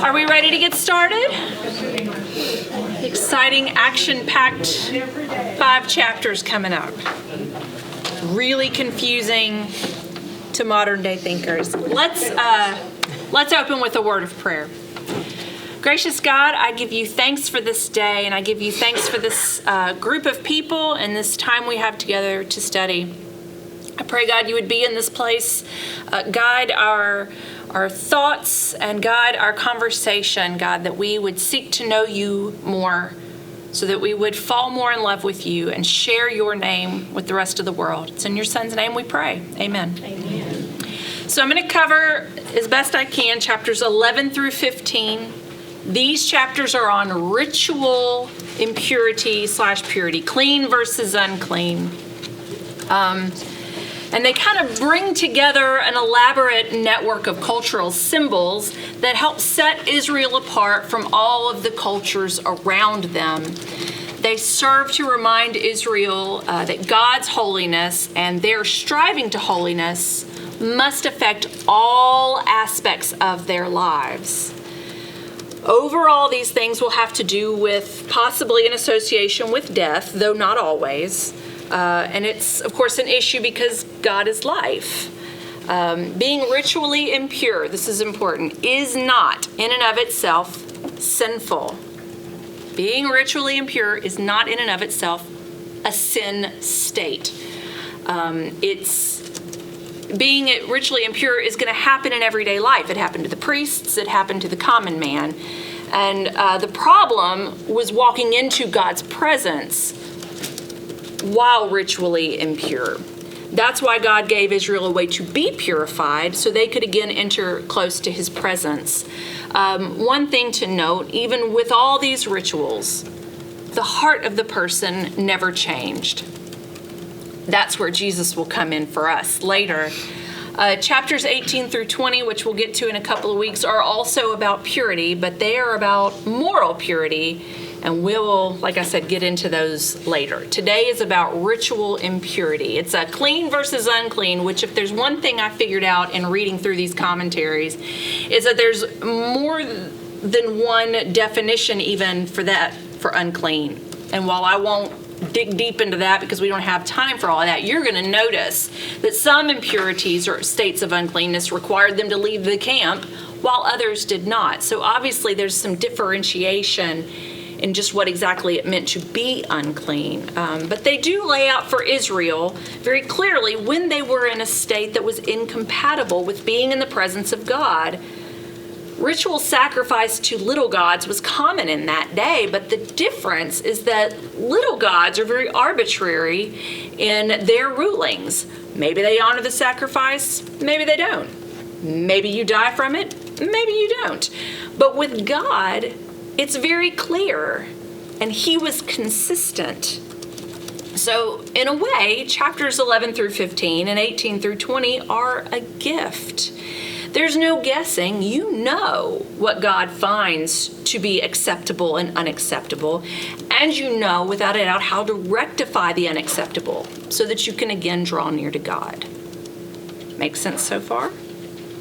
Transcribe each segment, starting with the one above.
Are we ready to get started? Exciting, action-packed 5 chapters coming up. Really confusing to modern-day thinkers. Let's open with a word of prayer. Gracious God, I give you thanks for this day, and I give you thanks for this group of people and this time we have together to study. I pray, God, you would be in this place, guide our thoughts and guide our conversation, God, that we would seek to know you more so that we would fall more in love with you and share your name with the rest of the world. It's in your son's name we pray. Amen. Amen. So I'm going to cover, as best I can, chapters 11 through 15. These chapters are on ritual impurity/purity, clean versus unclean. And they kind of bring together an elaborate network of cultural symbols that help set Israel apart from all of the cultures around them. They serve to remind Israel that God's holiness and their striving to holiness must affect all aspects of their lives. Overall, these things will have to do with possibly an association with death, though not always. And it's, of course, an issue because God is life. Being ritually impure, this is important, is not in and of itself sinful. Being ritually impure is not in and of itself a sin state. Being ritually impure is going to happen in everyday life. It happened to the priests. It happened to the common man. And the problem was walking into God's presence while ritually impure. That's why God gave Israel a way to be purified so they could again enter close to his presence. One thing to note, even with all these rituals, the heart of the person never changed. That's where Jesus will come in for us later. Chapters 18 through 20, which we'll get to in a couple of weeks, are also about purity, but they are about moral purity. And we'll, like I said, get into those later. Today is about ritual impurity. It's a clean versus unclean, which if there's one thing I figured out in reading through these commentaries, is that there's more than one definition even for that, for unclean. And while I won't dig deep into that because we don't have time for all of that, you're going to notice that some impurities or states of uncleanness required them to leave the camp, while others did not. So obviously there's some differentiation in just what exactly it meant to be unclean. But they do lay out for Israel very clearly when they were in a state that was incompatible with being in the presence of God. Ritual sacrifice to little gods was common in that day, but the difference is that little gods are very arbitrary in their rulings. Maybe they honor the sacrifice, maybe they don't. Maybe you die from it, maybe you don't. But with God, it's very clear, and he was consistent. So, in a way, chapters 11 through 15 and 18 through 20 are a gift. There's no guessing. You know what God finds to be acceptable and unacceptable, and you know, without a doubt, how to rectify the unacceptable so that you can again draw near to God. Make sense so far?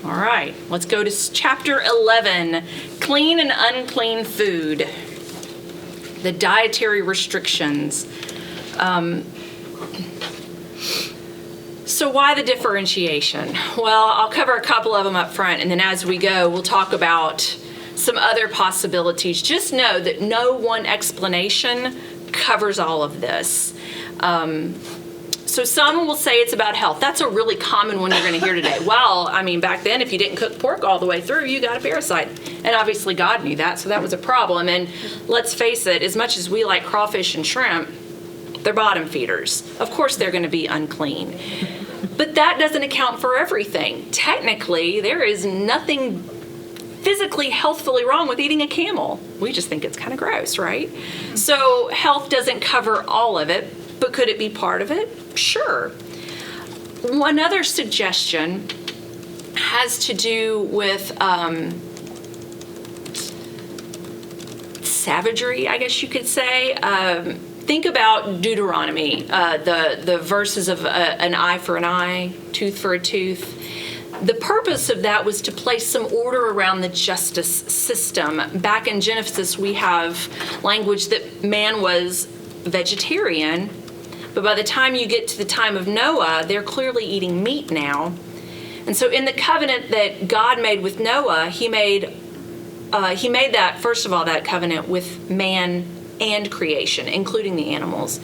All right, let's go to chapter 11, clean and unclean food, the dietary restrictions. So why the differentiation? Well, I'll cover a couple of them up front, and then as we go, we'll talk about some other possibilities. Just know that no one explanation covers all of this. So some will say it's about health. That's a really common one you're going to hear today. Well, I mean, back then, if you didn't cook pork all the way through, you got a parasite. And obviously God knew that, so that was a problem. And let's face it, as much as we like crawfish and shrimp, they're bottom feeders. Of course they're going to be unclean. But that doesn't account for everything. Technically, there is nothing physically, healthfully wrong with eating a camel. We just think it's kind of gross, right? So health doesn't cover all of it. But could it be part of it? Sure. One other suggestion has to do with savagery, I guess you could say. Think about Deuteronomy, the verses of an eye for an eye, tooth for a tooth. The purpose of that was to place some order around the justice system. Back in Genesis, we have language that man was vegetarian, but by the time you get to the time of Noah, they're clearly eating meat now. And so in the covenant that God made with Noah, he made that, first of all, that covenant with man and creation, including the animals.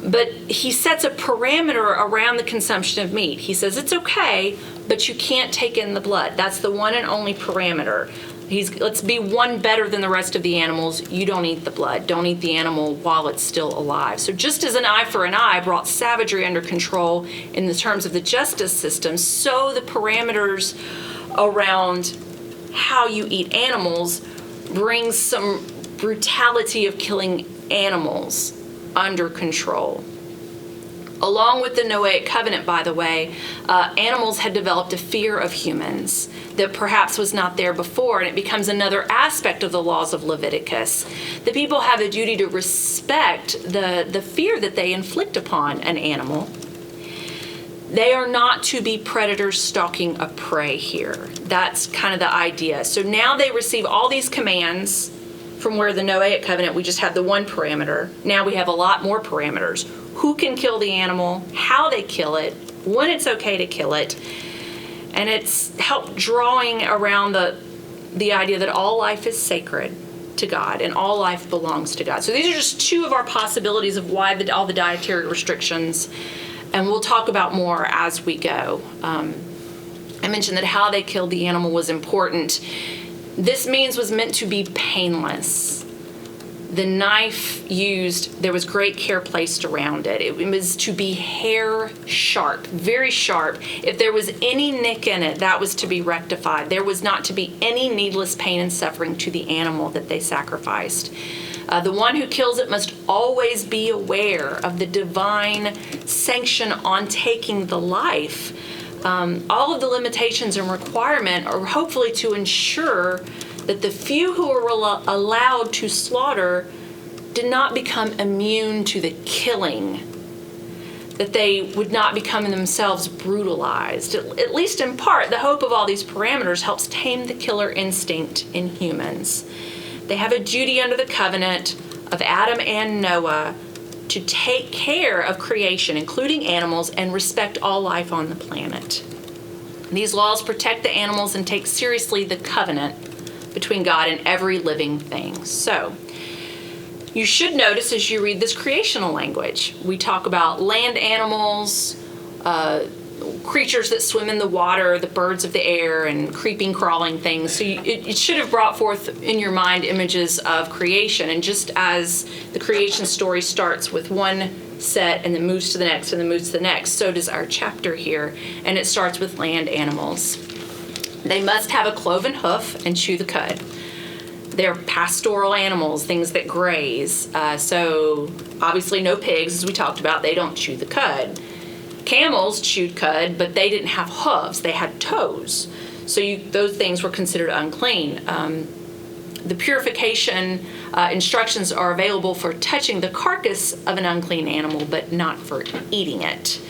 But he sets a parameter around the consumption of meat. He says it's okay, but you can't take in the blood. That's the one and only parameter. Let's be one better than the rest of the animals. You don't eat the blood. Don't eat the animal while it's still alive. So just as an eye for an eye brought savagery under control in the terms of the justice system, so the parameters around how you eat animals brings some brutality of killing animals under control. Along with the Noahic covenant, by the way, animals had developed a fear of humans that perhaps was not there before, and it becomes another aspect of the laws of Leviticus. The people have a duty to respect the fear that they inflict upon an animal. They are not to be predators stalking a prey here. That's kind of the idea. So now they receive all these commands from where the Noahic covenant, we just had the one parameter. Now we have a lot more parameters. Who can kill the animal, how they kill it, when it's okay to kill it. And it's helped drawing around the idea that all life is sacred to God and all life belongs to God. So these are just two of our possibilities of why all the dietary restrictions, and we'll talk about more as we go. I mentioned that how they killed the animal was important. This means was meant to be painless. The knife used, there was great care placed around it. It was to be hair sharp, very sharp. If there was any nick in it, that was to be rectified. There was not to be any needless pain and suffering to the animal that they sacrificed. The one who kills it must always be aware of the divine sanction on taking the life. All of the limitations and requirement are hopefully to ensure that the few who were allowed to slaughter did not become immune to the killing, that they would not become themselves brutalized. At least in part, the hope of all these parameters helps tame the killer instinct in humans. They have a duty under the covenant of Adam and Noah to take care of creation, including animals, and respect all life on the planet. These laws protect the animals and take seriously the covenant between God and every living thing. So, you should notice as you read this creational language, we talk about land animals, creatures that swim in the water, the birds of the air, and creeping, crawling things. So it should have brought forth in your mind images of creation. And just as the creation story starts with one set and then moves to the next and then moves to the next, so does our chapter here. And it starts with land animals. They must have a cloven hoof and chew the cud. They're pastoral animals, things that graze. So obviously no pigs, as we talked about, they don't chew the cud. Camels chewed cud, but they didn't have hooves. They had toes. So those things were considered unclean. The purification instructions are available for touching the carcass of an unclean animal, but not for eating it.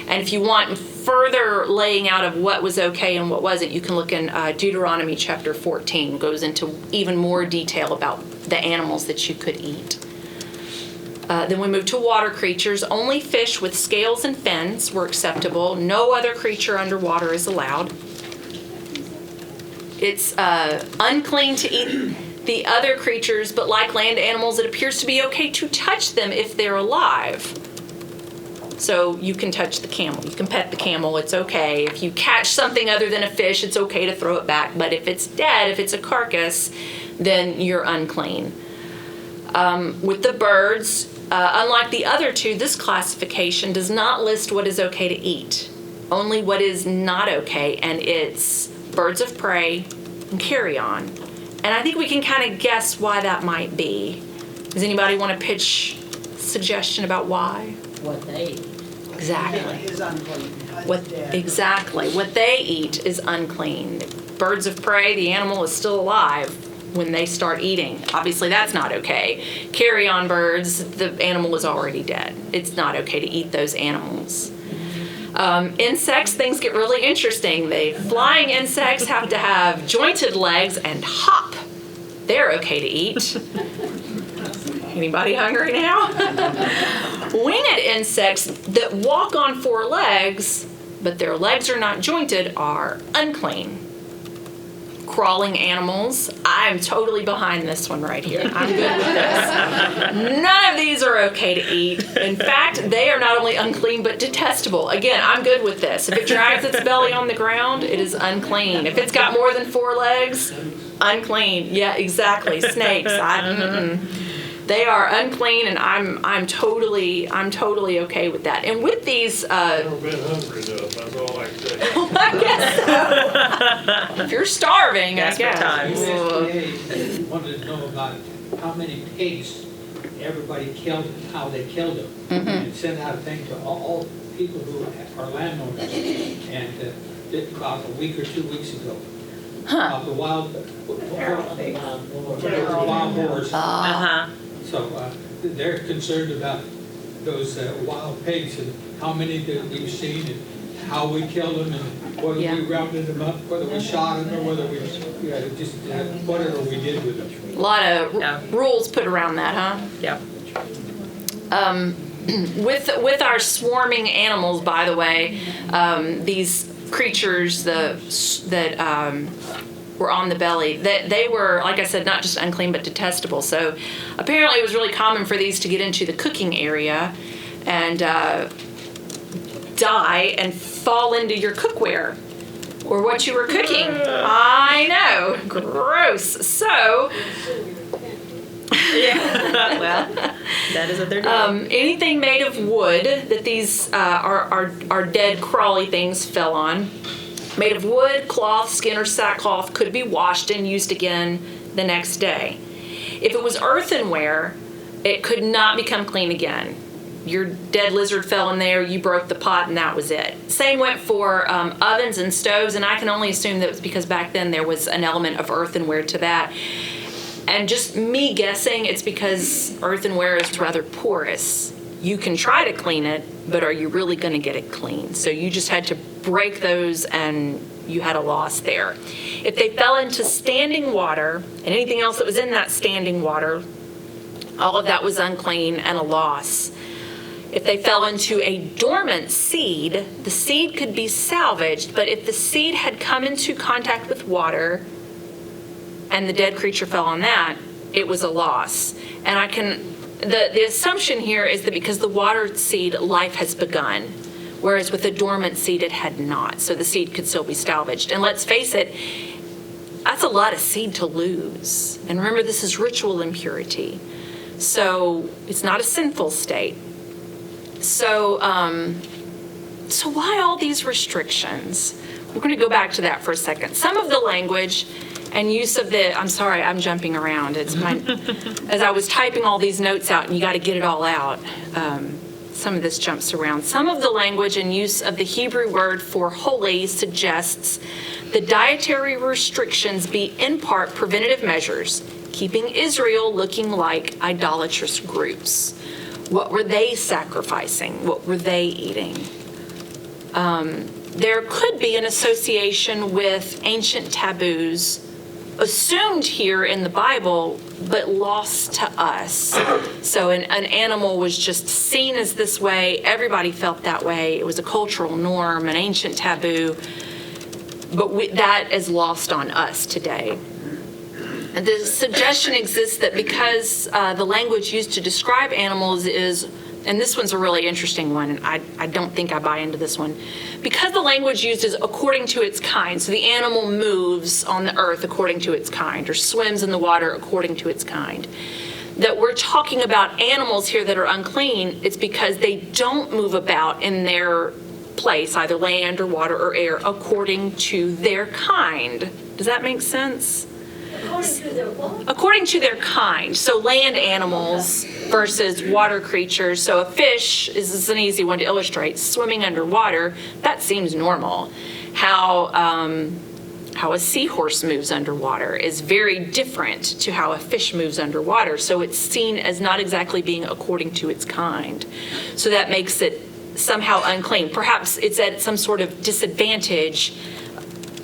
And if you want further laying out of what was okay and what wasn't, you can look in Deuteronomy chapter 14. Goes into even more detail about the animals that you could eat. Then we move to water creatures. Only fish with scales and fins were acceptable. No other creature underwater is allowed. It's unclean to eat the other creatures, but like land animals, it appears to be okay to touch them if they're alive. So you can touch the camel. You can pet the camel. It's okay. If you catch something other than a fish, it's okay to throw it back. But if it's dead, if it's a carcass, then you're unclean. With the birds, unlike the other two, this classification does not list what is okay to eat, only what is not okay, and it's birds of prey and carrion. And I think we can kind of guess why that might be. Does anybody want to pitch a suggestion about why? What they eat. Exactly. Is unclean. Exactly. What they eat is unclean. Birds of prey, the animal is still alive when they start eating. Obviously, that's not okay. Carrion birds, the animal is already dead. It's not okay to eat those animals. Insects, things get really interesting. Flying insects have to have jointed legs and hop. They're okay to eat. Anybody hungry now? Winged insects that walk on four legs, but their legs are not jointed, are unclean. Crawling animals, I'm totally behind this one right here. I'm good with this. None of these are okay to eat. In fact, they are not only unclean, but detestable. Again, I'm good with this. If it drags its belly on the ground, it is unclean. If it's got more than four legs, unclean. Yeah, exactly. Snakes. They are unclean, and I'm totally okay with that. And with these, Never been hungry enough. That's all I can say. I guess so. If you're starving, I guess. Times. USDA wanted to know about how many pigs everybody killed and how they killed them, and sent out a thing to all people who are landowners. And did about a week or 2 weeks ago. About the wild boars. So they're concerned about those wild pigs and how many that we've seen and how we killed them and whether we rounded them up, whether we shot them or whether we just whatever we did with them. A lot of rules put around that, huh? Yeah. With our swarming animals, by the way, these creatures that were on the belly, that they were, like I said, not just unclean but detestable. So apparently it was really common for these to get into the cooking area and die and fall into your cookware or what you were cooking. I know, gross. So Well, that is what they're doing. anything made of wood that these are dead crawly things fell on, made of wood, cloth, skin, or sackcloth, could be washed and used again the next day. If it was earthenware, it could not become clean again. Your dead lizard fell in there, you broke the pot, and that was it. Same went for ovens and stoves, and I can only assume that it was because back then there was an element of earthenware to that. And just me guessing, it's because earthenware is rather porous. You can try to clean it, but are you really going to get it clean? So you just had to break those and you had a loss there. If they fell into standing water and anything else that was in that standing water, all of that was unclean and a loss. If they fell into a dormant seed, the seed could be salvaged, but if the seed had come into contact with water and the dead creature fell on that, it was a loss. And the assumption here is that because the water seed, life has begun, whereas with a dormant seed, it had not. So the seed could still be salvaged. And let's face it, that's a lot of seed to lose. And remember, this is ritual impurity. So it's not a sinful state. So why all these restrictions? We're going to go back to that for a second. Some of the language and use of I'm sorry, I'm jumping around. It's as I was typing all these notes out, and you got to get it all out. Some of this jumps around. Some of the language and use of the Hebrew word for holy suggests the dietary restrictions be in part preventative measures, keeping Israel looking like idolatrous groups. What were they sacrificing? What were they eating? There could be an association with ancient taboos assumed here in the Bible, but lost to us. So an animal was just seen as this way. Everybody felt that way. It was a cultural norm, an ancient taboo. But that is lost on us today. And the suggestion exists that because the language used to describe animals is, and this one's a really interesting one, and I don't think I buy into this one. Because the language used is according to its kind, so the animal moves on the earth according to its kind, or swims in the water according to its kind. That we're talking about animals here that are unclean, it's because they don't move about in their place, either land or water or air, according to their kind. Does that make sense? According to their what? According to their kind. So land animals versus water creatures. So a fish is an easy one to illustrate. Swimming underwater, that seems normal. How a seahorse moves underwater is very different to how a fish moves underwater. So it's seen as not exactly being according to its kind. So that makes it somehow unclean. Perhaps it's at some sort of disadvantage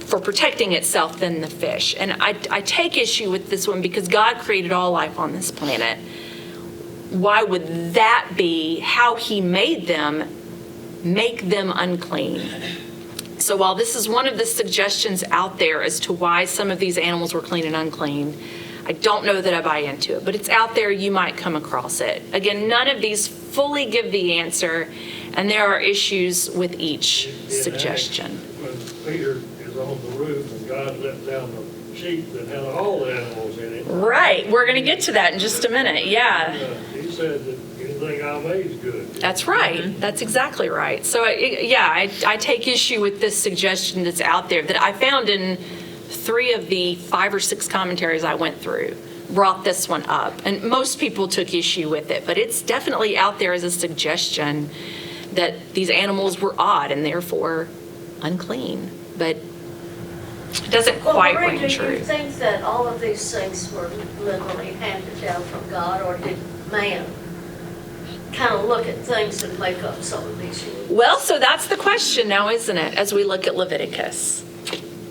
for protecting itself than the fish. And I take issue with this one because God created all life on this planet. Why would that be how he made them, make them unclean? So while this is one of the suggestions out there as to why some of these animals were clean and unclean, I don't know that I buy into it, but it's out there. You might come across it. Again, none of these fully give the answer, and there are issues with each suggestion. When Peter is on the roof and God let down the sheep that had all the animals in it. Right. We're going to get to that in just a minute. Yeah. He said that anything I made is good. That's right. That's exactly right. So, I take issue with this suggestion that's out there that I found in 3 of the 5 or 6 commentaries I went through brought this one up. And most people took issue with it, but it's definitely out there as a suggestion that these animals were odd and therefore unclean. But it doesn't quite Marie, ring do true. you think that all of these things were literally handed down from God, or did man kind of look at things and make up some of these rules? Well, so that's the question now, isn't it, as we look at Leviticus?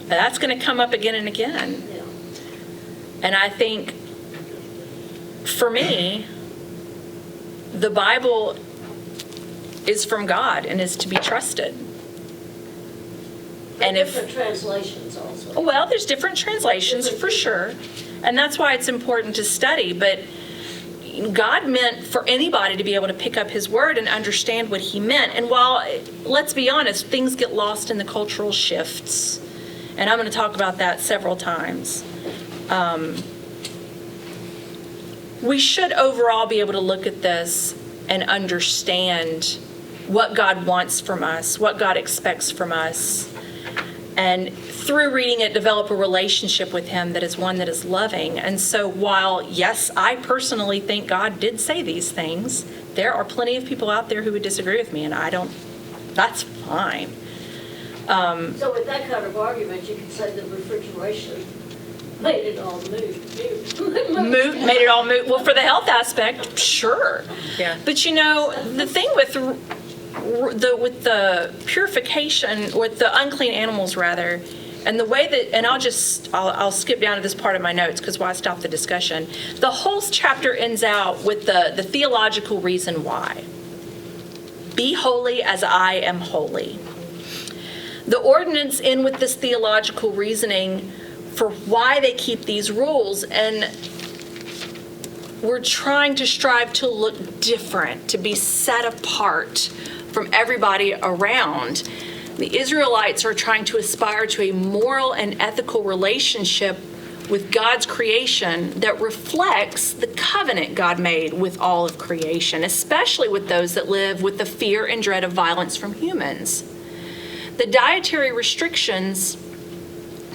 That's going to come up again and again. Yeah. And I think, for me, the Bible is from God and is to be trusted. But And if, different translations also. well, there's different translations for sure. And that's why it's important to study. But God meant for anybody to be able to pick up his word and understand what he meant. And while, let's be honest, things get lost in the cultural shifts. And I'm going to talk about that several times. We should overall be able to look at this and understand what God wants from us, what God expects from us, and through reading it, develop a relationship with him that is one that is loving. And so while, yes, I personally think God did say these things, there are plenty of people out there who would disagree with me, and that's fine. So with that kind of argument, you could say that refrigeration made it all move. Made it all move. Well, for the health aspect, sure. Yeah. But the thing with the purification, with the unclean animals rather, and the way that, and I'll skip down to this part of my notes because why stop the discussion. The whole chapter ends out with the theological reason why. Be holy as I am holy. The ordinance end with this theological reasoning for why they keep these rules, and we're trying to strive to look different, to be set apart from everybody around. The Israelites are trying to aspire to a moral and ethical relationship with God's creation that reflects the covenant God made with all of creation, especially with those that live with the fear and dread of violence from humans. The dietary restrictions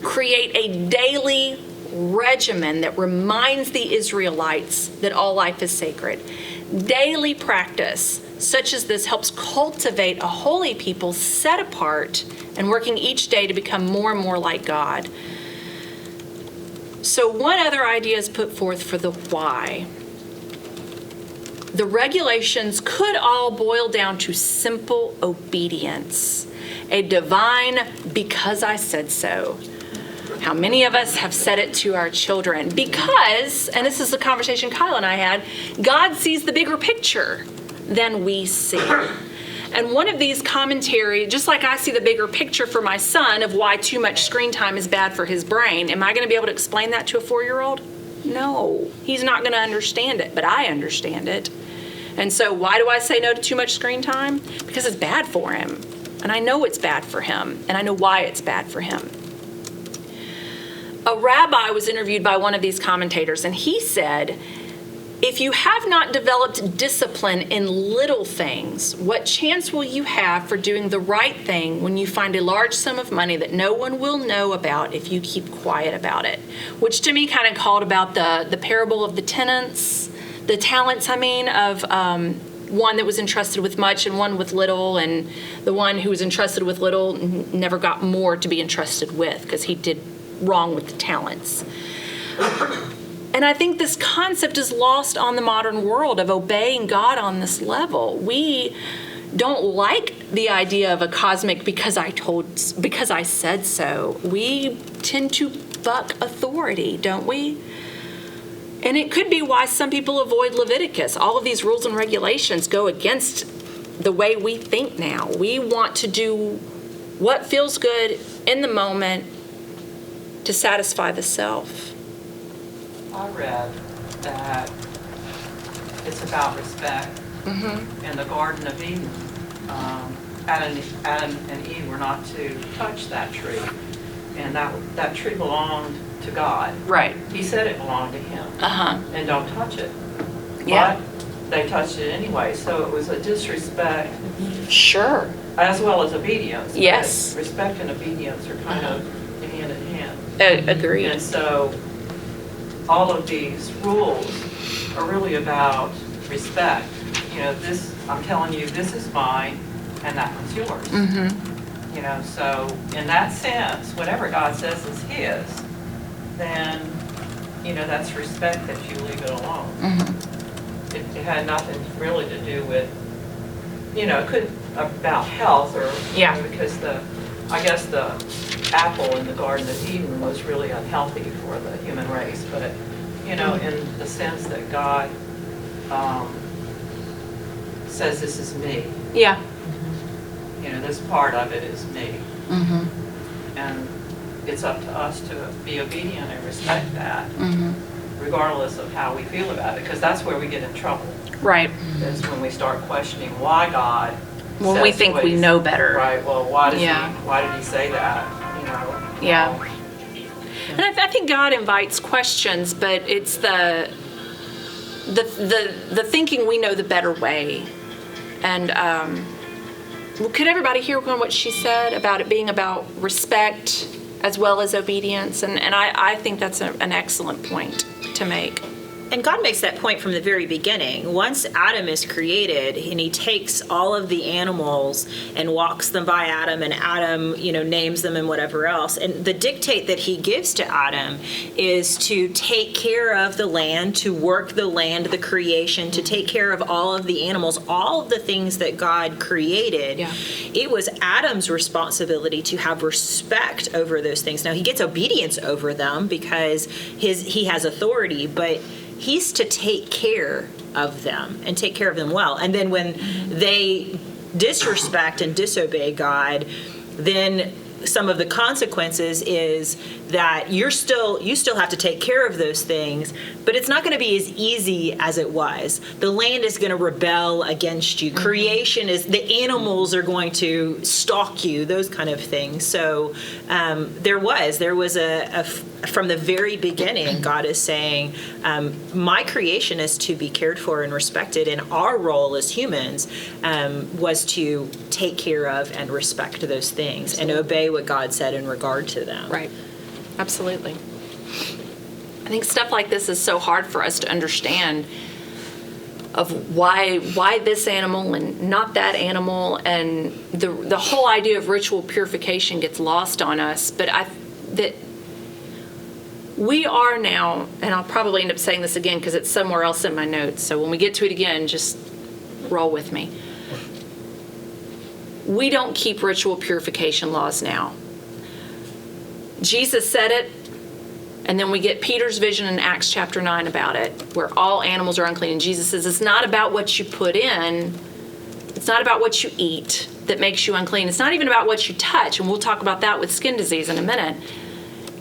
create a daily regimen that reminds the Israelites that all life is sacred. Daily practice such as this helps cultivate a holy people set apart and working each day to become more and more like God. So one other idea is put forth for the why. The regulations could all boil down to simple obedience, a divine because I said so. How many of us have said it to our children? Because, and this is the conversation Kyle and I had, God sees the bigger picture than we see. And one of these commentary, just like I see the bigger picture for my son of why too much screen time is bad for his brain, am I going to be able to explain that to a 4-year-old? No, he's not going to understand it, but I understand it. And so why do I say no to too much screen time? Because it's bad for him. And I know it's bad for him, and I know why it's bad for him. A rabbi was interviewed by one of these commentators, and he said, if you have not developed discipline in little things, what chance will you have for doing the right thing when you find a large sum of money that no one will know about if you keep quiet about it? Which to me kind of called about the parable of the talents, of one that was entrusted with much and one with little, and the one who was entrusted with little never got more to be entrusted with because he did wrong with the talents. And I think this concept is lost on the modern world of obeying God on this level. We don't like the idea of a cosmic because I said so. We tend to buck authority, don't we? And it could be why some people avoid Leviticus. All of these rules and regulations go against the way we think now. We want to do what feels good in the moment to satisfy the self. I read that it's about respect. In the Garden of Eden, Adam and Eve were not to touch that tree. And that tree belonged to God. Right. He said it belonged to him. And don't touch it. Yeah. But they touched it anyway, so it was a disrespect Sure. as well as obedience. Yes. But respect and obedience are kind of hand in hand. Agreed. And so all of these rules are really about respect. You know, this, I'm telling you, this is mine and that one's yours. You know, so in that sense, whatever God says is his, then, you know, that's respect that you leave it alone. It had nothing really to do with, you know, it could about health or, Yeah. you know, because I guess the apple in the Garden of Eden was really unhealthy for the human race, but, you know, in the sense that God says this is me. Yeah. You know, this part of it is me. And it's up to us to be obedient and respect that, regardless of how we feel about it, because that's where we get in trouble. Right. Is when we start questioning why God When we says think what we he's- know better. Right, well, why did Yeah. he say that, you know? Yeah. And I think God invites questions, but it's the thinking we know the better way. And could everybody hear what she said about it being about respect as well as obedience? And I think that's an excellent point to make. And God makes that point from the very beginning. Once Adam is created and he takes all of the animals and walks them by Adam, and Adam, you know, names them and whatever else. And the dictate that he gives to Adam is to take care of the land, to work the land, the creation, to take care of all of the animals, all of the things that God created. Yeah. It was Adam's responsibility to have respect over those things. Now he gets obedience over them because he has authority, but he's to take care of them and take care of them well. And then when they disrespect and disobey God, then some of the consequences is that you still have to take care of those things, but it's not going to be as easy as it was. The land is going to rebel against you. Creation is, the animals are going to stalk you, those kind of things. So there was from the very beginning, God is saying, my creation is to be cared for and respected, and our role as humans was to take care of and respect those things and obey what God said in regard to them. Right. Absolutely. I think stuff like this is so hard for us to understand, of why this animal and not that animal, and the whole idea of ritual purification gets lost on us. But that we are now, and I'll probably end up saying this again because it's somewhere else in my notes, so when we get to it again, just roll with me. We don't keep ritual purification laws now. Jesus said it, and then we get Peter's vision in Acts chapter 9 about it, where all animals are unclean. And Jesus says it's not about what you put in, it's not about what you eat that makes you unclean. It's not even about what you touch, and we'll talk about that with skin disease in a minute.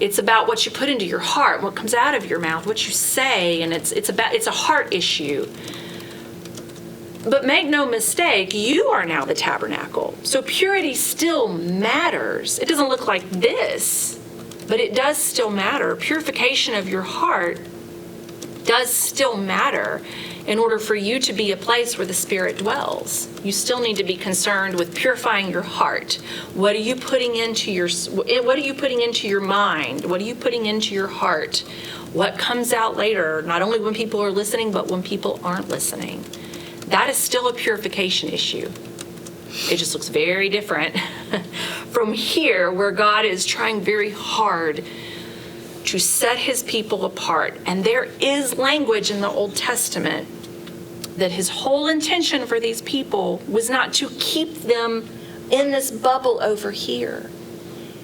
It's about what you put into your heart, what comes out of your mouth, what you say, and it's a heart issue. But make no mistake, you are now the tabernacle. So purity still matters. It doesn't look like this, but it does still matter. Purification of your heart does still matter in order for you to be a place where the Spirit dwells. You still need to be concerned with purifying your heart. What are you putting into your mind? What are you putting into your heart? What comes out later, not only when people are listening, but when people aren't listening? That is still a purification issue. It just looks very different from here, where God is trying very hard to set his people apart. And there is language in the Old Testament that his whole intention for these people was not to keep them in this bubble over here.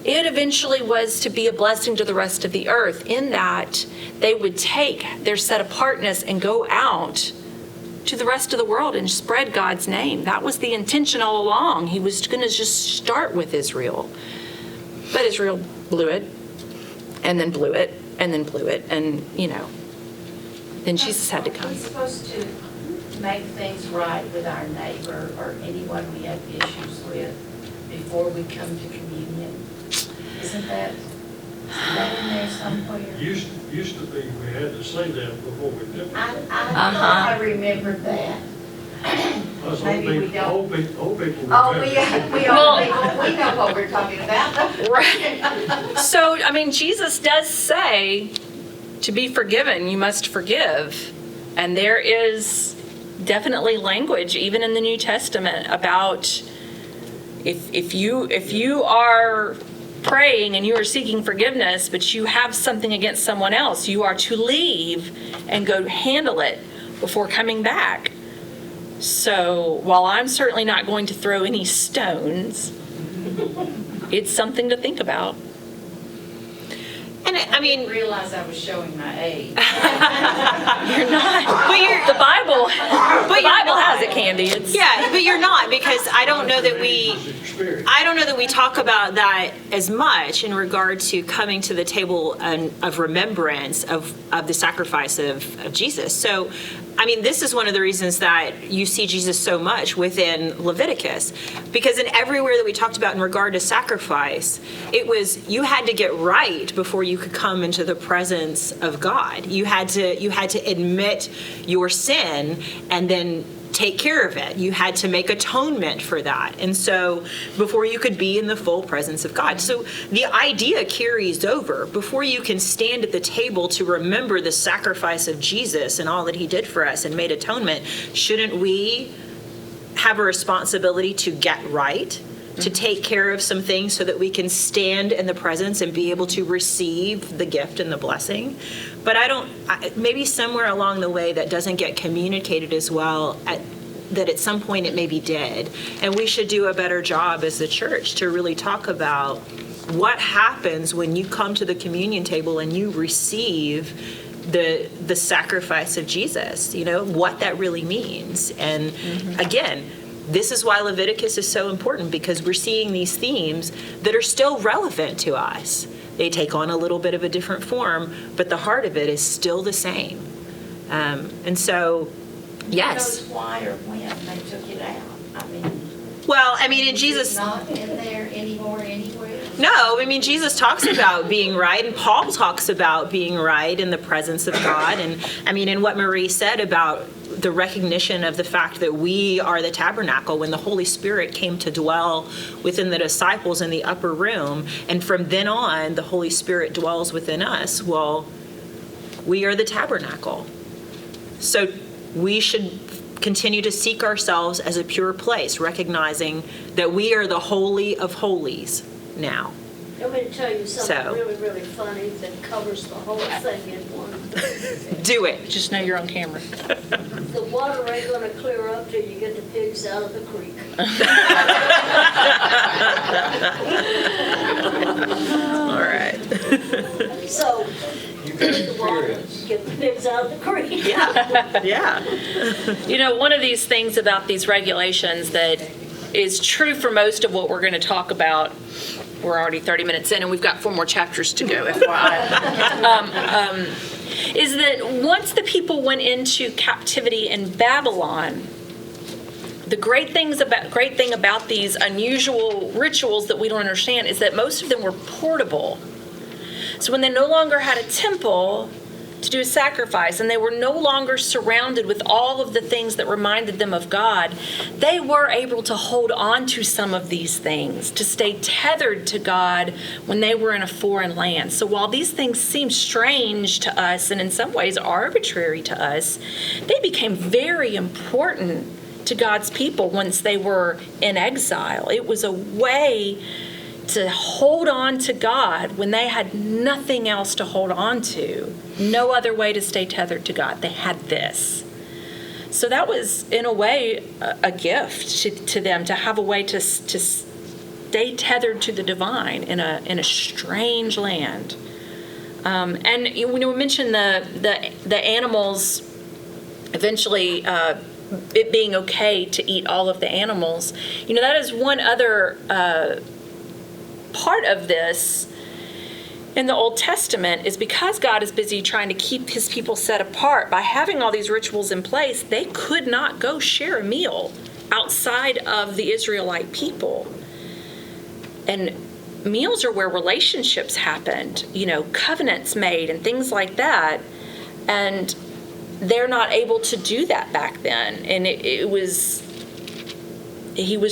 It eventually was to be a blessing to the rest of the earth, in that they would take their set apartness and go out to the rest of the world and spread God's name. That was the intention all along. He was going to just start with Israel. But Israel blew it, and then blew it, and then blew it, and, then Jesus had to come. We're supposed to make things right with our neighbor or anyone we have issues with before we come to communion. Isn't that in there somewhere? Used to be, we had to say that before we did it. I remember that. Us Maybe we don't. old people remember. Oh, we know what we're talking about. Right. So, Jesus does say, to be forgiven, you must forgive. And there is definitely language, even in the New Testament, about if you are praying and you are seeking forgiveness, but you have something against someone else, you are to leave and go handle it before coming back. So while I'm certainly not going to throw any stones, it's something to think about. And I didn't realize I was showing my age. You're not. But the Bible has it, Candy. Yeah, but you're not, because I don't know that we talk about that as much in regard to coming to the table of remembrance of the sacrifice of Jesus. So, this is one of the reasons that you see Jesus so much within Leviticus, because in everywhere that we talked about in regard to sacrifice, it was you had to get right before you could come into the presence of God. You had to admit your sin and then take care of it. You had to make atonement for that. And so before you could be in the full presence of God. So the idea carries over. Before you can stand at the table to remember the sacrifice of Jesus and all that he did for us and made atonement, shouldn't we have a responsibility to get right, to take care of some things so that we can stand in the presence and be able to receive the gift and the blessing? But maybe somewhere along the way that doesn't get communicated as well, that at some point it maybe did. And we should do a better job as the church to really talk about what happens when you come to the communion table and you receive the sacrifice of Jesus, what that really means. And again, this is why Leviticus is so important, because we're seeing these themes that are still relevant to us. They take on a little bit of a different form, but the heart of it is still the same. And so, yes. Who knows why or when they took it out? And Jesus... It's not in there anymore anywhere? No, Jesus talks about being right, and Paul talks about being right in the presence of God. And what Marie said about the recognition of the fact that we are the tabernacle when the Holy Spirit came to dwell within the disciples in the upper room, and from then on the Holy Spirit dwells within us. Well, we are the tabernacle. So we should continue to seek ourselves as a pure place, recognizing that we are the Holy of Holies now. I'm going to tell you something really, really funny that covers the whole thing in one. Do it. Just know you're on camera. The water ain't going to clear up till you get the pigs out of the creek. All right. So, get the water, get the pigs out of the creek. Yeah. One of these things about these regulations that is true for most of what we're going to talk about. We're already 30 minutes in, and we've got 4 more chapters to go, FYI. Is that once the people went into captivity in Babylon, the great thing about these unusual rituals that we don't understand is that most of them were portable. So when they no longer had a temple to do a sacrifice, and they were no longer surrounded with all of the things that reminded them of God, they were able to hold on to some of these things, to stay tethered to God when they were in a foreign land. So while these things seem strange to us and in some ways arbitrary to us, they became very important to God's people once they were in exile. It was a way to hold on to God when they had nothing else to hold on to. No other way to stay tethered to God. They had this. So that was, in a way, a gift to them, to have a way to stay tethered to the divine in a strange land. And when we mentioned the animals, eventually it being okay to eat all of the animals, that is one other part of this in the Old Testament, is because God is busy trying to keep his people set apart. By having all these rituals in place, they could not go share a meal outside of the Israelite people. And meals are where relationships happened, covenants made and things like that. And they're not able to do that back then. And he was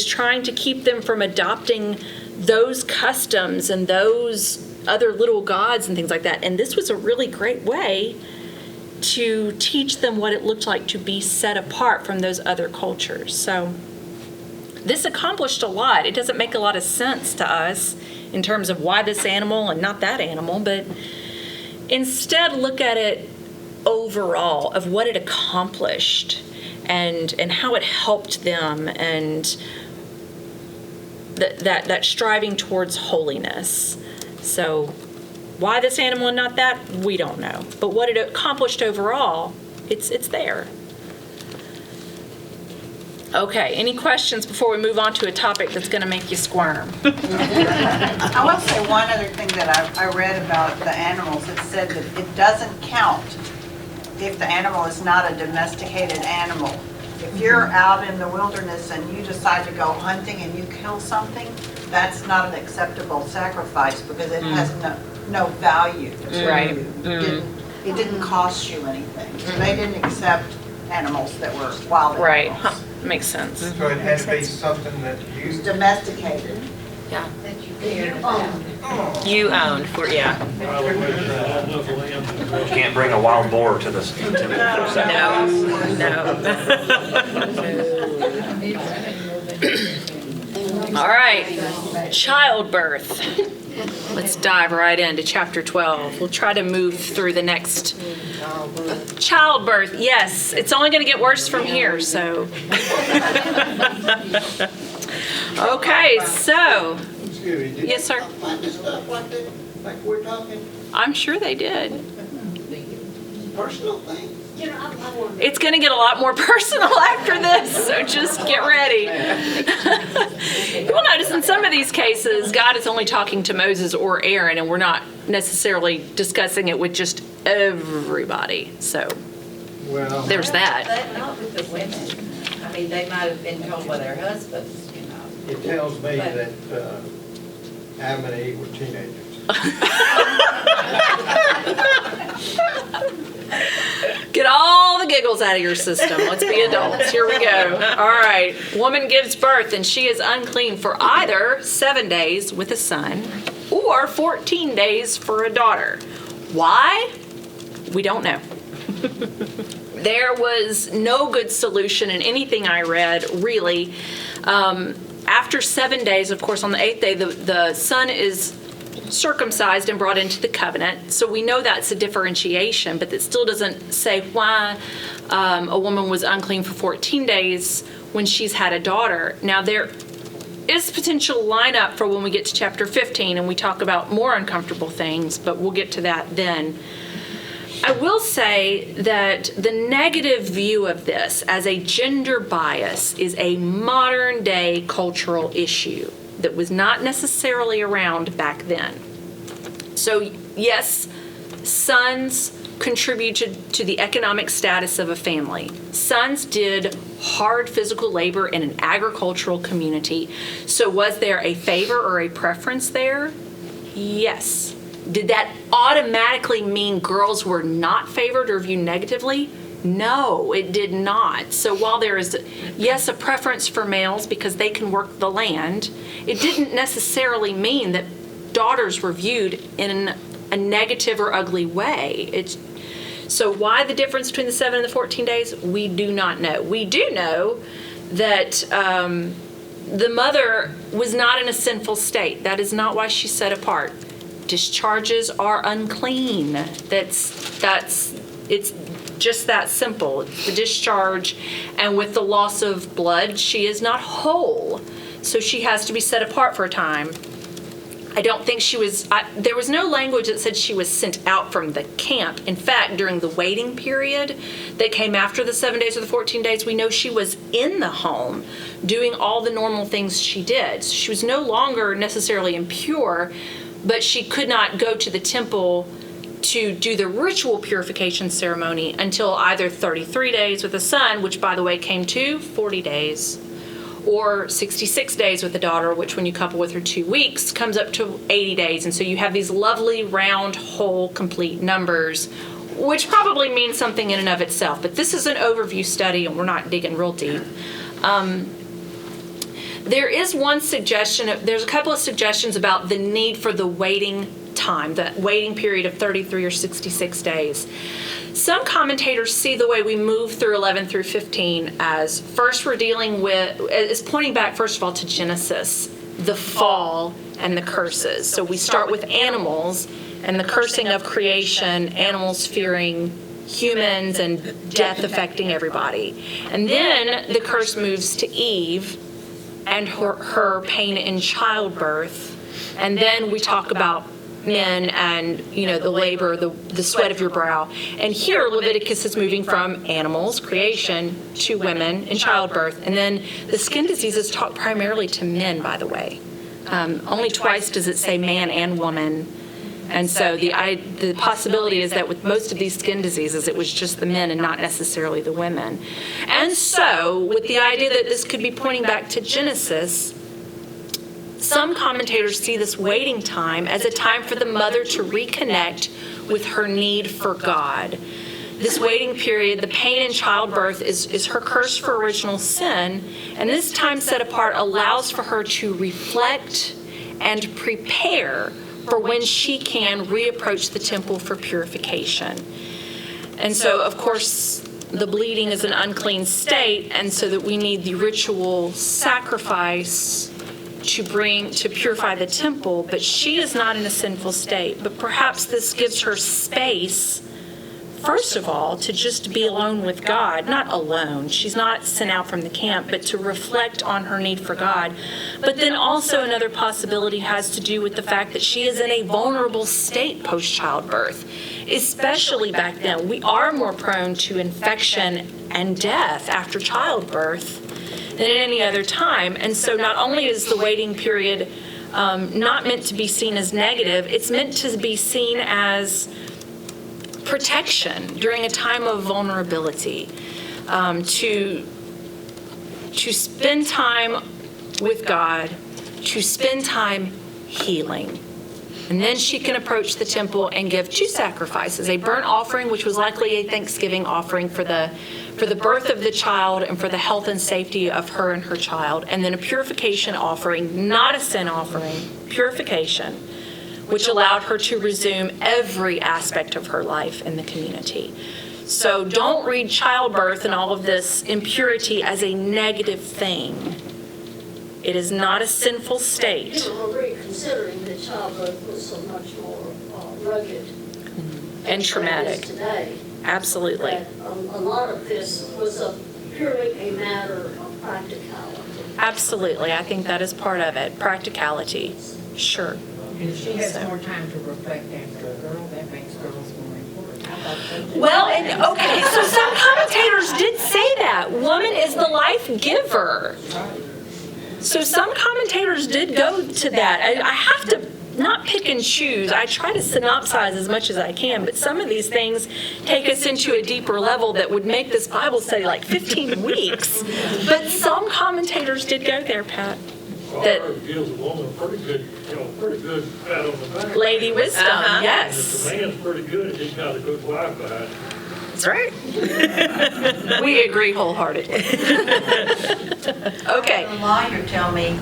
trying to keep them from adopting those customs and those other little gods and things like that. And this was a really great way to teach them what it looked like to be set apart from those other cultures. So this accomplished a lot. It doesn't make a lot of sense to us in terms of why this animal and not that animal, but instead look at it overall of what it accomplished and how it helped them, and that striving towards holiness. So why this animal and not that, we don't know. But what it accomplished overall, it's there. Okay, any questions before we move on to a topic that's going to make you squirm? I will say one other thing that I read about the animals. It said that it doesn't count if the animal is not a domesticated animal. If you're out in the wilderness and you decide to go hunting and you kill something, that's not an acceptable sacrifice because it has no value to Right. you. It didn't cost you anything. They didn't accept animals that were wild animals. Right. Huh. Makes sense. So it had to be something that It's you, domesticated. That you cared about. You owned for, yeah. Probably had enough land to- Can't bring a wild boar to the temple for sacrifice. All right, childbirth. Let's dive right into chapter 12. We'll try to move through the next. Childbirth, yes, it's only going to get worse from here, so. Okay, so, excuse me, did yes, sir. you find this stuff like we're talking, I'm sure they did. personal thing? It's going to get a lot more personal after this, so just get ready. You'll notice in some of these cases, God is only talking to Moses or Aaron, and we're not necessarily discussing it with just everybody. So Well, there's that. But not with the women. I mean, they might have been told by their husbands, it tells me that Adam and Eve were teenagers. Get all the giggles out of your system. Let's be adults. Here we go. All right. Woman gives birth, and she is unclean for either 7 days with a son or 14 days for a daughter. Why? We don't know. There was no good solution in anything I read, really. After 7 days, of course, on the 8th day, the son is circumcised and brought into the covenant. So we know that's a differentiation, but it still doesn't say why a woman was unclean for 14 days when she's had a daughter. Now, there is potential lineup for when we get to chapter 15 and we talk about more uncomfortable things, but we'll get to that then. I will say that the negative view of this as a gender bias is a modern day cultural issue that was not necessarily around back then. So yes, sons contributed to the economic status of a family. Sons did hard physical labor in an agricultural community. So was there a favor or a preference there? Yes. Did that automatically mean girls were not favored or viewed negatively? No, it did not. So while there is, yes, a preference for males because they can work the land, it didn't necessarily mean that daughters were viewed in a negative or ugly way. So why the difference between the 7 and the 14 days? We do not know. We do know that the mother was not in a sinful state. That is not why she's set apart. Discharges are unclean. It's just that simple. It's the discharge, and with the loss of blood, she is not whole. So she has to be set apart for a time. I don't think she was, there was no language that said she was sent out from the camp. In fact, during the waiting period that came after the 7 days or the 14 days, we know she was in the home doing all the normal things she did. So she was no longer necessarily impure, but she could not go to the temple to do the ritual purification ceremony until either 33 days with the son, which by the way came to 40 days, or 66 days with the daughter, which when you couple with her 2 weeks, comes up to 80 days. And so you have these lovely, round, whole, complete numbers, which probably means something in and of itself. But this is an overview study, and we're not digging real deep. There is one suggestion, there's a couple of suggestions about the need for the waiting time, the waiting period of 33 or 66 days. Some commentators see the way we move through 11 through 15 as first we're dealing with, is pointing back first of all to Genesis, the fall and the curses. So we start with animals and the cursing of creation, animals fearing humans and death affecting everybody. And then the curse moves to Eve and her pain in childbirth. And then we talk about men and, the labor, the sweat of your brow. And here Leviticus is moving from animals, creation, to women in childbirth. And then the skin diseases talk primarily to men, by the way. Only twice does it say man and woman. And so the possibility is that with most of these skin diseases, it was just the men and not necessarily the women. And so with the idea that this could be pointing back to Genesis, some commentators see this waiting time as a time for the mother to reconnect with her need for God. This waiting period, the pain in childbirth, is her curse for original sin, and this time set apart allows for her to reflect and prepare for when she can reapproach the temple for purification. And so, of course, the bleeding is an unclean state, and so that we need the ritual sacrifice to purify the temple, but she is not in a sinful state. But perhaps this gives her space, first of all, to just be alone with God. Not alone, she's not sent out from the camp, but to reflect on her need for God. But then also another possibility has to do with the fact that she is in a vulnerable state post-childbirth. Especially back then, we are more prone to infection and death after childbirth than at any other time. And so not only is the waiting period not meant to be seen as negative, it's meant to be seen as protection during a time of vulnerability, to spend time with God, to spend time healing. And then she can approach the temple and give 2 sacrifices, a burnt offering, which was likely a Thanksgiving offering for the birth of the child and for the health and safety of her and her child, and then a purification offering, not a sin offering, purification, which allowed her to resume every aspect of her life in the community. So don't read childbirth and all of this impurity as a negative thing. It is not a sinful state. Marie, considering that childbirth was so much more rugged And traumatic. Today, Absolutely. that a lot of this was purely a matter of practicality. Absolutely. I think that is part of it. Practicality. Sure. And if she has more time to reflect after a girl, that makes girls more important. How about that? Well, and okay, so some commentators did say that. Woman is the life giver. So some commentators did go to that. I have to not pick and choose. I try to synopsize as much as I can, but some of these things take us into a deeper level that would make this Bible study like 15 weeks. But some commentators did go there, Pat. Proverbs gives a woman a pretty good pat on the back. Lady wisdom, And yes. if the man's pretty good, he's got a good wife behind him. That's right. We agree wholeheartedly. Okay. A lawyer tell me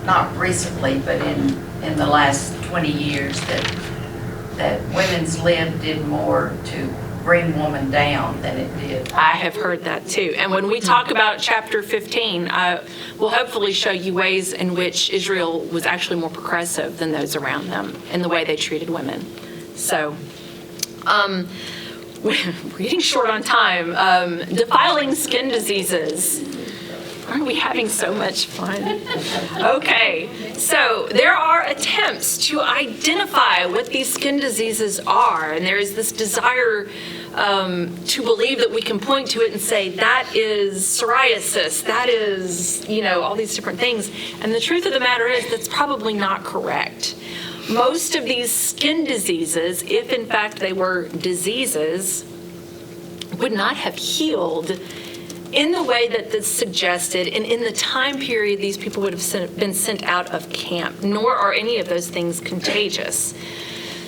not recently, but in the last 20 years that women's lib did more to bring woman down than it did. I have heard that too. And when we talk about chapter 15, we'll hopefully show you ways in which Israel was actually more progressive than those around them in the way they treated women. So, we're getting short on time. Defiling skin diseases. Aren't we having so much fun? Okay, so there are attempts to identify what these skin diseases are, and there is this desire to believe that we can point to it and say, that is psoriasis, that is, all these different things. And the truth of the matter is that's probably not correct. Most of these skin diseases, if in fact they were diseases, would not have healed in the way that this suggested and in the time period these people would have been sent out of camp, nor are any of those things contagious.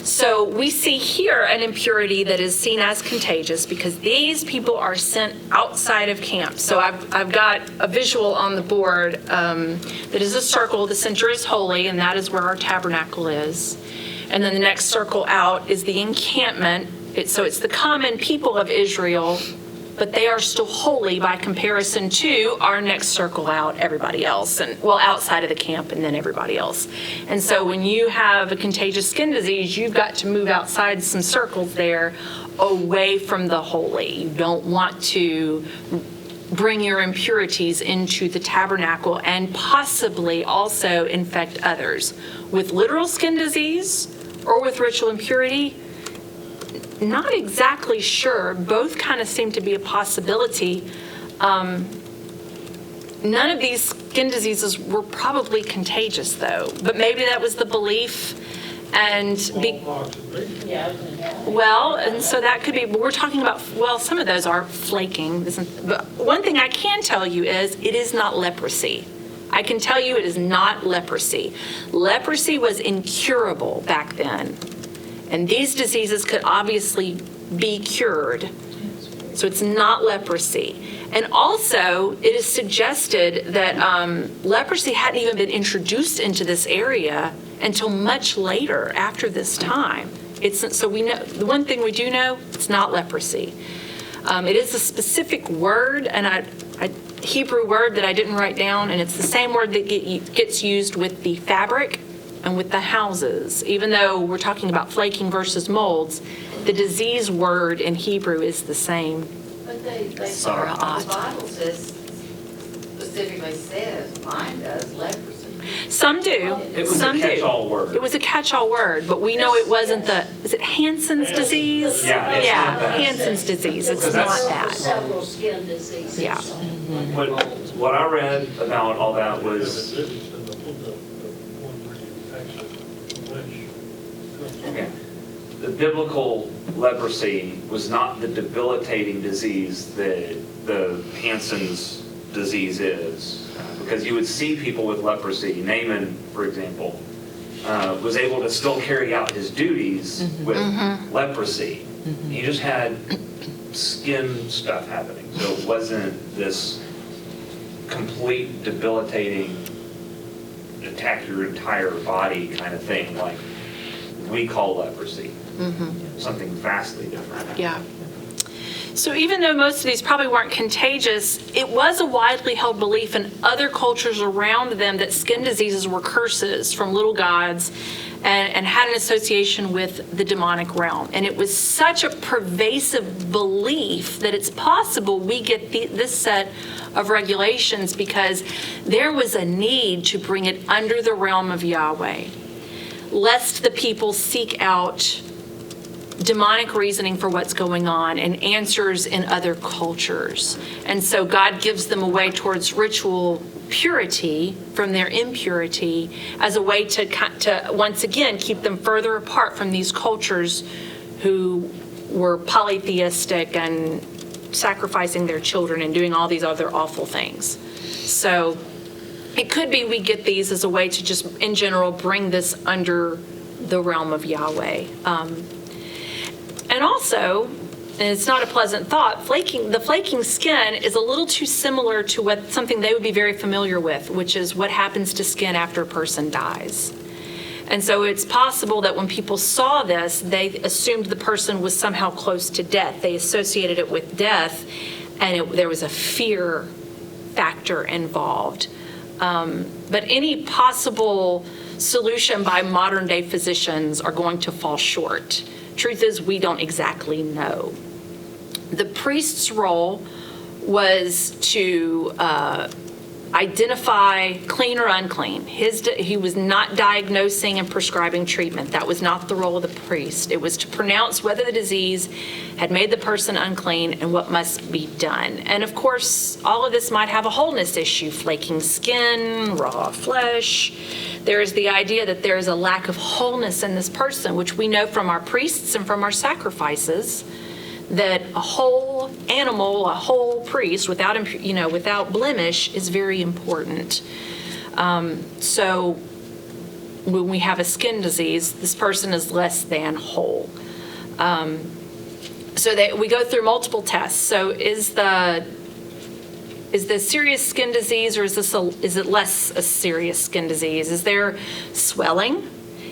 So we see here an impurity that is seen as contagious because these people are sent outside of camp. So I've got a visual on the board that is a circle. The center is holy, and that is where our tabernacle is. And then the next circle out is the encampment. So it's the common people of Israel, but they are still holy by comparison to our next circle out, everybody else, and outside of the camp and then everybody else. And so when you have a contagious skin disease, you've got to move outside some circles there away from the holy. You don't want to bring your impurities into the tabernacle and possibly also infect others. With literal skin disease or with ritual impurity, not exactly sure. Both kind of seem to be a possibility. None of these skin diseases were probably contagious, though. But maybe that was the belief. And and so that could be. But we're talking about. Some of those are flaking. But one thing I can tell you is it is not leprosy. I can tell you it is not leprosy. Leprosy was incurable back then. And these diseases could obviously be cured. So it's not leprosy. And also, it is suggested that leprosy hadn't even been introduced into this area until much later after this time. So we know, the one thing we do know, it's not leprosy. It is a specific word, and a Hebrew word that I didn't write down, and it's the same word that gets used with the fabric and with the houses. Even though we're talking about flaking versus molds, the disease word in Hebrew is the same. But the Bible specifically says, mine does, leprosy. Some do. It was a catch-all word. It was a catch-all word, but we know it wasn't is it Hansen's disease? Yeah, it's not that. Hansen's disease. It's not that. Several skin diseases. Yeah. What I read about all that was, the biblical leprosy was not the debilitating disease that the Hansen's disease is. Because you would see people with leprosy. Naaman, for example, was able to still carry out his duties with leprosy. He just had skin stuff happening. So it wasn't this complete debilitating, attack your entire body kind of thing like we call leprosy. Something vastly different. Yeah. So even though most of these probably weren't contagious, it was a widely held belief in other cultures around them that skin diseases were curses from little gods and had an association with the demonic realm. And it was such a pervasive belief that it's possible we get this set of regulations because there was a need to bring it under the realm of Yahweh, lest the people seek out demonic reasoning for what's going on and answers in other cultures. And so God gives them a way towards ritual purity from their impurity as a way to once again keep them further apart from these cultures who were polytheistic and sacrificing their children and doing all these other awful things. So it could be we get these as a way to just in general bring this under the realm of Yahweh. And also, and it's not a pleasant thought, the flaking skin is a little too similar to something they would be very familiar with, which is what happens to skin after a person dies. And so it's possible that when people saw this, they assumed the person was somehow close to death. They associated it with death, and there was a fear factor involved. But any possible solution by modern day physicians are going to fall short. Truth is, we don't exactly know. The priest's role was to identify clean or unclean. He was not diagnosing and prescribing treatment. That was not the role of the priest. It was to pronounce whether the disease had made the person unclean and what must be done. And of course, all of this might have a wholeness issue, flaking skin, raw flesh. There is the idea that there is a lack of wholeness in this person, which we know from our priests and from our sacrifices, that a whole animal, a whole priest without blemish is very important. So when we have a skin disease, this person is less than whole. So that we go through multiple tests. So is the serious skin disease, or is it less a serious skin disease? Is there swelling?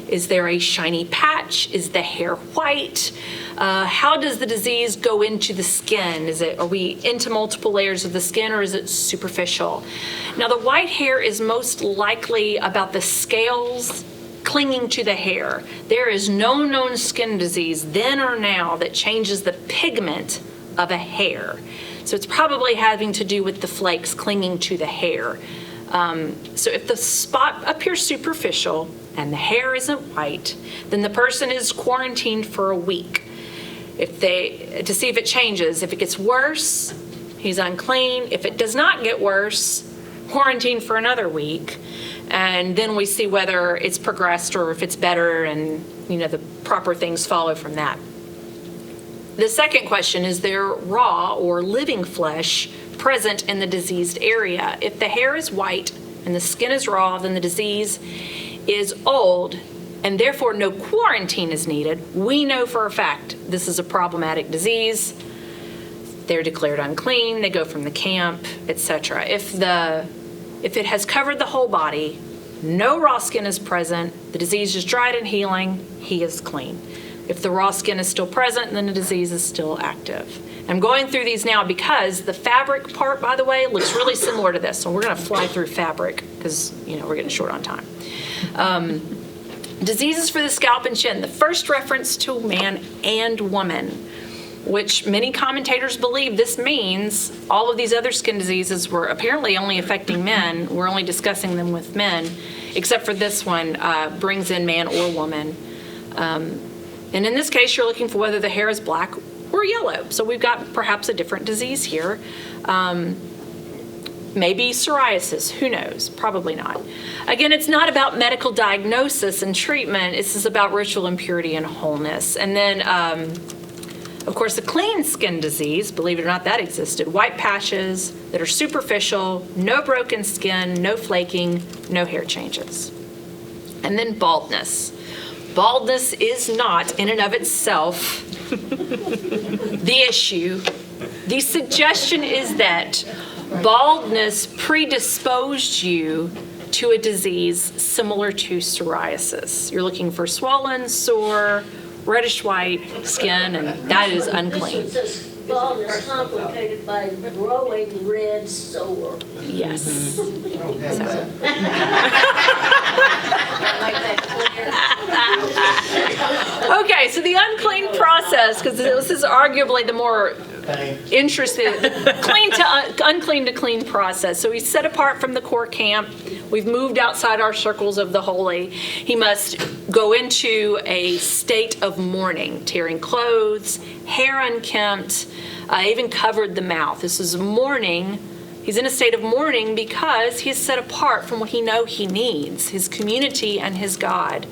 Is there a shiny patch? Is the hair white? How does the disease go into the skin? Are we into multiple layers of the skin, or is it superficial? Now, the white hair is most likely about the scales clinging to the hair. There is no known skin disease then or now that changes the pigment of a hair. So it's probably having to do with the flakes clinging to the hair. So if the spot appears superficial and the hair isn't white, then the person is quarantined for a week to see if it changes. If it gets worse, he's unclean. If it does not get worse, quarantine for another week. And then we see whether it's progressed or if it's better, and the proper things follow from that. The second question, is there raw or living flesh present in the diseased area? If the hair is white and the skin is raw, then the disease is old, and therefore no quarantine is needed. We know for a fact this is a problematic disease. They're declared unclean, they go from the camp, etc. If it has covered the whole body, no raw skin is present, the disease is dried and healing, he is clean. If the raw skin is still present, then the disease is still active. I'm going through these now because the fabric part, by the way, looks really similar to this. So we're going to fly through fabric because, we're getting short on time. Diseases for the scalp and chin. The first reference to man and woman, which many commentators believe this means all of these other skin diseases were apparently only affecting men. We're only discussing them with men, except for this one brings in man or woman. And in this case, you're looking for whether the hair is black or yellow. So we've got perhaps a different disease here. Maybe psoriasis, who knows? Probably not. Again, it's not about medical diagnosis and treatment. This is about ritual impurity and wholeness. And then, of course, the clean skin disease, believe it or not, that existed. White patches that are superficial, no broken skin, no flaking, no hair changes. And then baldness. Baldness is not, in and of itself, the issue. The suggestion is that baldness predisposed you to a disease similar to psoriasis. You're looking for swollen, sore, reddish white skin, and that is unclean. Baldness complicated by growing red sore. Yes. Okay, so the unclean process, because this is arguably the more interesting, unclean to clean process. So he's set apart from the core camp. We've moved outside our circles of the holy. He must go into a state of mourning, tearing clothes, hair unkempt, even covered the mouth. This is mourning. He's in a state of mourning because he's set apart from what he knows he needs, his community and his God.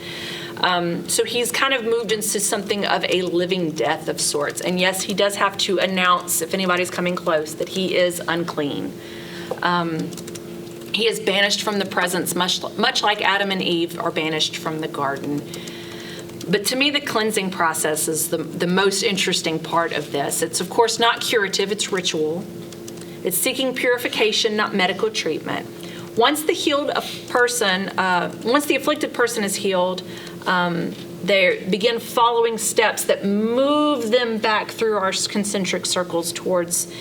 So he's kind of moved into something of a living death of sorts. And yes, he does have to announce, if anybody's coming close, that he is unclean. He is banished from the presence, much like Adam and Eve are banished from the garden. But to me, the cleansing process is the most interesting part of this. It's, of course, not curative, it's ritual. It's seeking purification, not medical treatment. Once the afflicted person is healed, they begin following steps that move them back through our concentric circles towards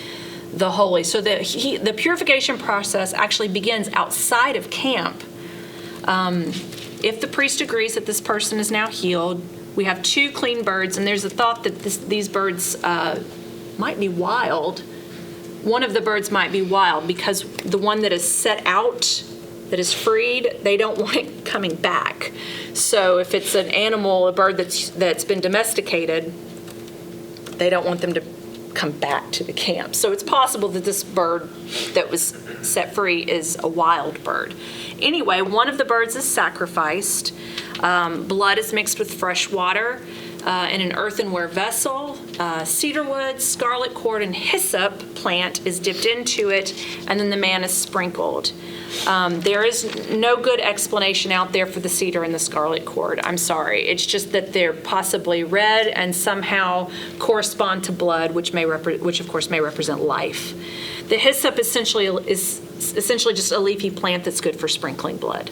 the holy. So the purification process actually begins outside of camp. If the priest agrees that this person is now healed, we have 2 clean birds, and there's a thought that these birds might be wild. One of the birds might be wild because the one that is set out, that is freed, they don't want it coming back. So if it's an animal, a bird that's been domesticated, they don't want them to come back to the camp. So it's possible that this bird that was set free is a wild bird. Anyway, one of the birds is sacrificed. Blood is mixed with fresh water in an earthenware vessel. Cedar wood, scarlet cord, and hyssop plant is dipped into it, and then the man is sprinkled. There is no good explanation out there for the cedar and the scarlet cord. I'm sorry. It's just that they're possibly red and somehow correspond to blood, which of course may represent life. The hyssop is essentially just a leafy plant that's good for sprinkling blood.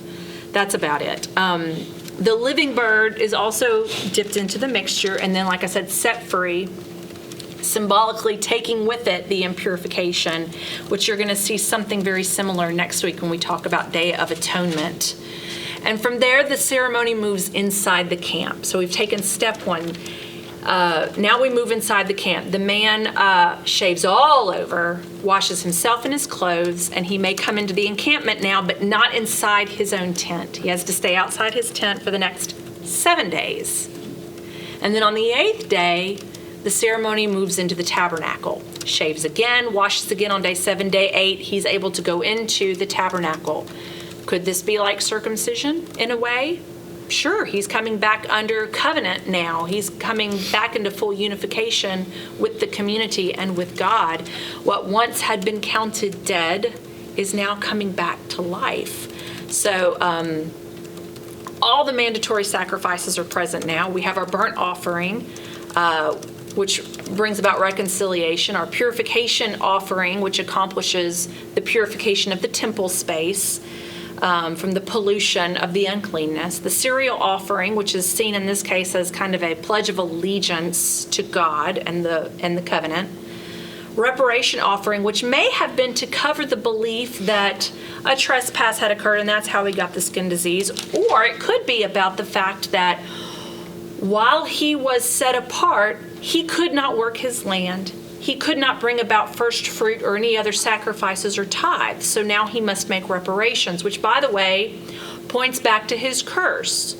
That's about it. The living bird is also dipped into the mixture and then, like I said, set free, symbolically taking with it the impurification, which you're going to see something very similar next week when we talk about Day of Atonement. And from there, the ceremony moves inside the camp. So we've taken step one. Now we move inside the camp. The man shaves all over, washes himself and his clothes, and he may come into the encampment now, but not inside his own tent. He has to stay outside his tent for the next 7 days. And then on the 8th day, the ceremony moves into the tabernacle. Shaves again, washes again on day 7, day 8. He's able to go into the tabernacle. Could this be like circumcision in a way? Sure, he's coming back under covenant now. He's coming back into full unification with the community and with God. What once had been counted dead is now coming back to life. So all the mandatory sacrifices are present now. We have our burnt offering, which brings about reconciliation, our purification offering, which accomplishes the purification of the temple space, from the pollution of the uncleanness. The cereal offering, which is seen in this case as kind of a pledge of allegiance to God and the covenant. Reparation offering, which may have been to cover the belief that a trespass had occurred and that's how he got the skin disease. Or it could be about the fact that while he was set apart, he could not work his land. He could not bring about first fruit or any other sacrifices or tithes. So now he must make reparations, which, by the way, points back to his curse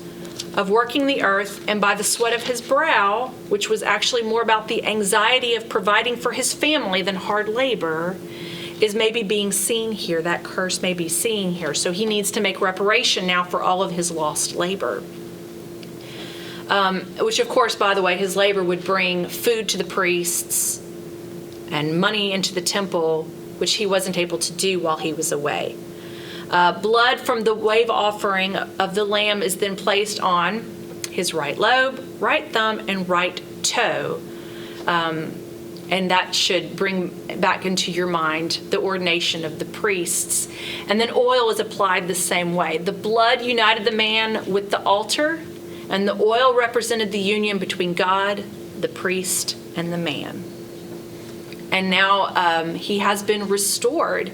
of working the earth and by the sweat of his brow, which was actually more about the anxiety of providing for his family than hard labor, is maybe being seen here. That curse may be seen here. So he needs to make reparation now for all of his lost labor. Which, of course, by the way, his labor would bring food to the priests and money into the temple, which he wasn't able to do while he was away. Blood from the wave offering of the lamb is then placed on his right lobe, right thumb, and right toe. And that should bring back into your mind the ordination of the priests. And then oil is applied the same way. The blood united the man with the altar, and the oil represented the union between God, the priest, and the man. And now he has been restored.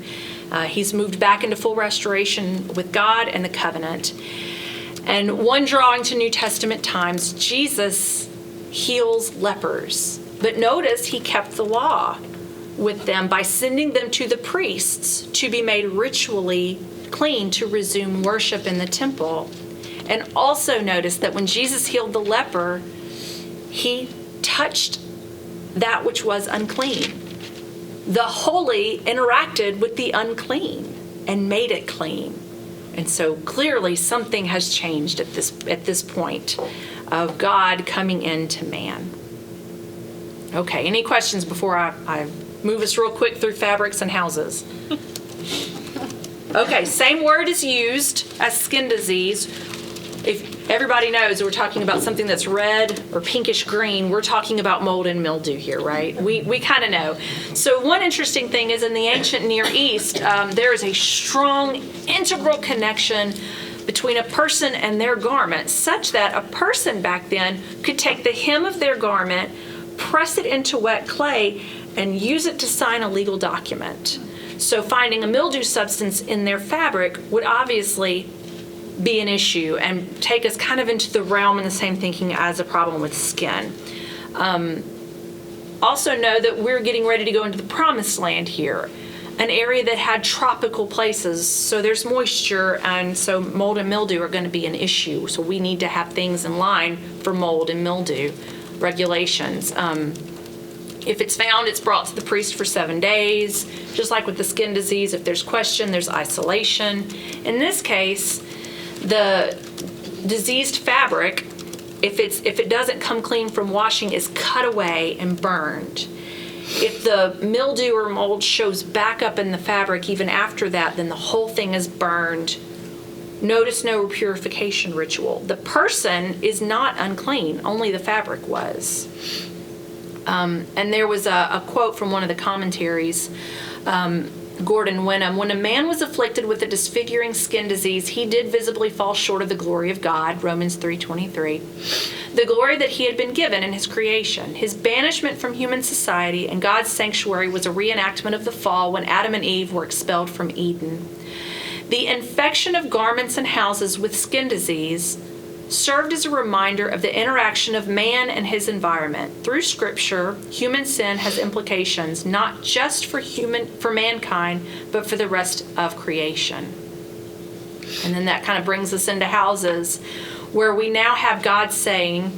He's moved back into full restoration with God and the covenant. And one drawing to New Testament times, Jesus heals lepers. But notice he kept the law with them by sending them to the priests to be made ritually clean to resume worship in the temple. And also notice that when Jesus healed the leper, he touched that which was unclean. The holy interacted with the unclean and made it clean. And so clearly something has changed at this point of God coming into man. Okay, any questions before I move us real quick through fabrics and houses? Okay, same word is used as skin disease. If everybody knows we're talking about something that's red or pinkish green, we're talking about mold and mildew here, right? We kind of know. So one interesting thing is in the ancient Near East, there is a strong integral connection between a person and their garment, such that a person back then could take the hem of their garment, press it into wet clay, and use it to sign a legal document. So finding a mildew substance in their fabric would obviously be an issue and take us kind of into the realm and the same thinking as a problem with skin. Also know that we're getting ready to go into the promised land here, an area that had tropical places. So there's moisture, and so mold and mildew are going to be an issue. So we need to have things in line for mold and mildew regulations. If it's found, it's brought to the priest for 7 days. Just like with the skin disease, if there's question, there's isolation. In this case, the diseased fabric, if it doesn't come clean from washing, is cut away and burned. If the mildew or mold shows back up in the fabric even after that, then the whole thing is burned. Notice no purification ritual. The person is not unclean, only the fabric was. And there was a quote from one of the commentaries, Gordon Wenham, when a man was afflicted with a disfiguring skin disease, he did visibly fall short of the glory of God, Romans 3:23, the glory that he had been given in his creation. His banishment from human society and God's sanctuary was a reenactment of the fall when Adam and Eve were expelled from Eden. The infection of garments and houses with skin disease served as a reminder of the interaction of man and his environment. Through Scripture, human sin has implications not just for mankind, but for the rest of creation. And then that kind of brings us into houses, where we now have God saying,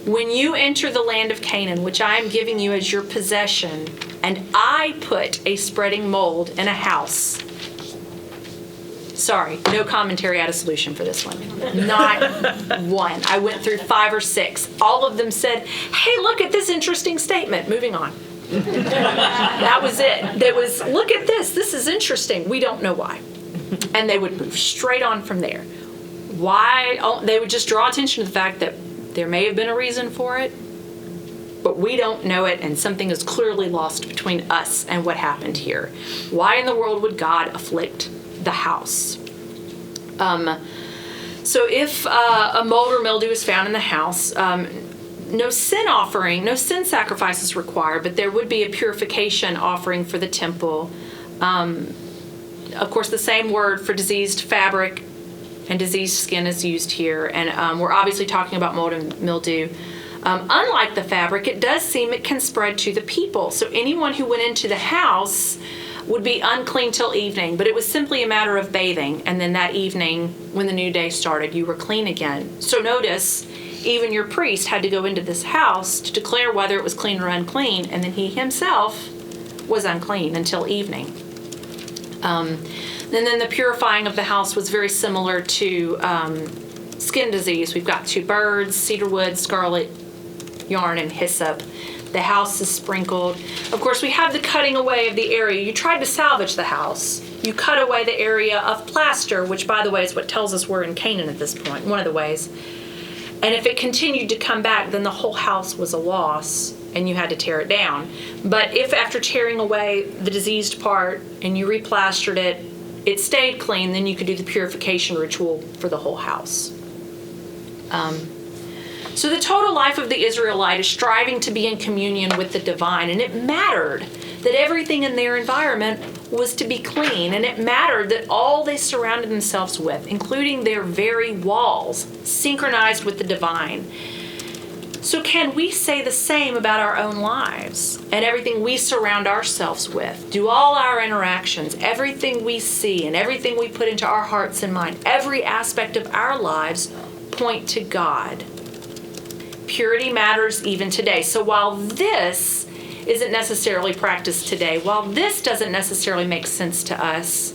when you enter the land of Canaan, which I am giving you as your possession, and I put a spreading mold in a house. Sorry, no commentary had a solution for this one. Not one. I went through 5 or 6. All of them said, hey, look at this interesting statement. Moving on. That was it. There was, look at this. This is interesting. We don't know why. And they would move straight on from there. Why? Oh, they would just draw attention to the fact that there may have been a reason for it, but we don't know it, and something is clearly lost between us and what happened here. Why in the world would God afflict the house? So if a mold or mildew is found in the house, no sin offering, no sin sacrifice is required, but there would be a purification offering for the temple. Of course, the same word for diseased fabric and diseased skin is used here, and we're obviously talking about mold and mildew. Unlike the fabric, it does seem it can spread to the people. So anyone who went into the house would be unclean till evening, but it was simply a matter of bathing, and then that evening, when the new day started, you were clean again. So notice, even your priest had to go into this house to declare whether it was clean or unclean, and then he himself was unclean until evening. And then the purifying of the house was very similar to skin disease. We've got 2 birds, cedar wood, scarlet yarn, and hyssop. The house is sprinkled. Of course, we have the cutting away of the area. You tried to salvage the house. You cut away the area of plaster, which, by the way, is what tells us we're in Canaan at this point, one of the ways. And if it continued to come back, then the whole house was a loss, and you had to tear it down. But if after tearing away the diseased part and you replastered it, it stayed clean, then you could do the purification ritual for the whole house. So the total life of the Israelite is striving to be in communion with the divine, and it mattered that everything in their environment was to be clean, and it mattered that all they surrounded themselves with, including their very walls, synchronized with the divine. So can we say the same about our own lives and everything we surround ourselves with? Do all our interactions, everything we see and everything we put into our hearts and mind, every aspect of our lives point to God? Purity matters even today. So while this isn't necessarily practiced today, while this doesn't necessarily make sense to us,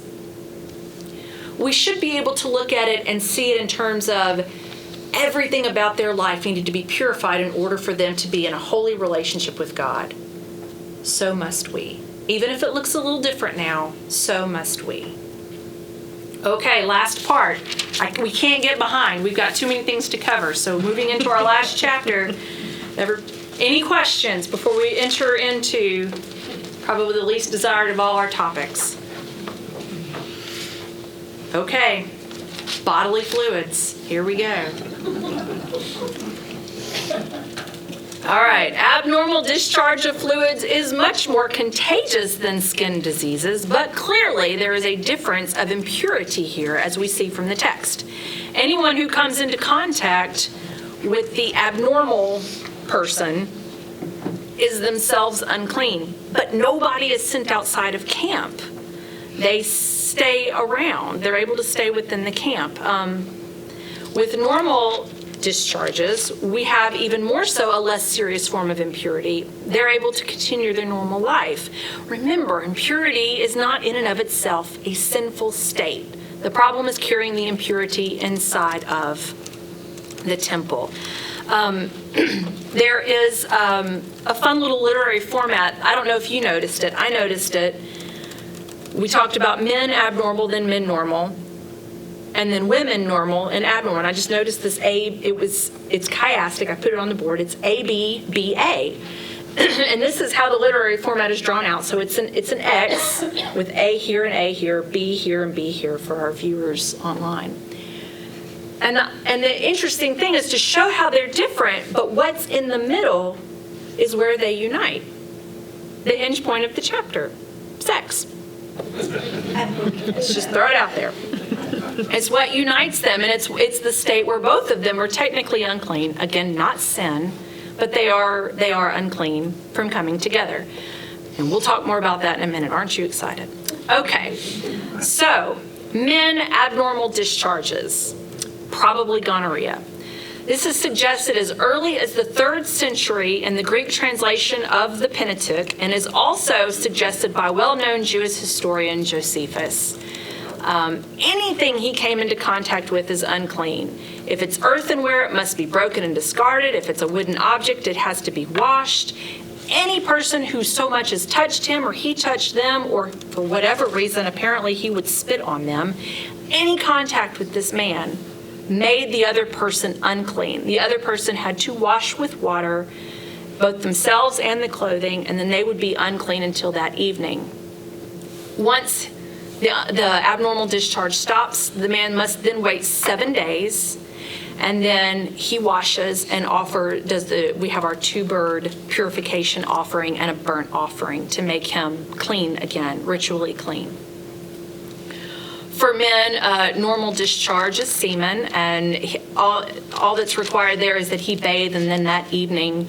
we should be able to look at it and see it in terms of everything about their life needed to be purified in order for them to be in a holy relationship with God. So must we. Even if it looks a little different now, so must we. Okay, last part. We can't get behind. We've got too many things to cover. So moving into our last chapter, any questions before we enter into probably the least desired of all our topics? Okay, bodily fluids. Here we go. All right, abnormal discharge of fluids is much more contagious than skin diseases, but clearly there is a difference of impurity here, as we see from the text. Anyone who comes into contact with the abnormal person is themselves unclean, but nobody is sent outside of camp. They stay around. They're able to stay within the camp. With normal discharges, we have even more so a less serious form of impurity. They're able to continue their normal life. Remember, impurity is not in and of itself a sinful state. The problem is carrying the impurity inside of the temple. There is a fun little literary format. I don't know if you noticed it. I noticed it. We talked about men abnormal, then men normal, and then women normal and abnormal. And I just noticed this it's chiastic. I put it on the board. It's A-B-B-A. And this is how the literary format is drawn out. So it's an X with A here and A here, B here and B here for our viewers online. And the interesting thing is to show how they're different, but what's in the middle is where they unite. The hinge point of the chapter, sex. Let's just throw it out there. It's what unites them, and it's the state where both of them are technically unclean. Again, not sin, but they are unclean from coming together. And we'll talk more about that in a minute. Aren't you excited? Okay, so men abnormal discharges, probably gonorrhea. This is suggested as early as the 3rd century in the Greek translation of the Pentateuch, and is also suggested by well-known Jewish historian Josephus. Anything he came into contact with is unclean. If it's earthenware, it must be broken and discarded. If it's a wooden object, it has to be washed. Any person who so much as touched him or he touched them, or for whatever reason, apparently he would spit on them, any contact with this man made the other person unclean. The other person had to wash with water both themselves and the clothing, and then they would be unclean until that evening. Once the abnormal discharge stops, the man must then wait 7 days, and then he washes and we have our 2-bird purification offering and a burnt offering to make him clean again, ritually clean. For men, normal discharge is semen, and all that's required there is that he bathe, and then that evening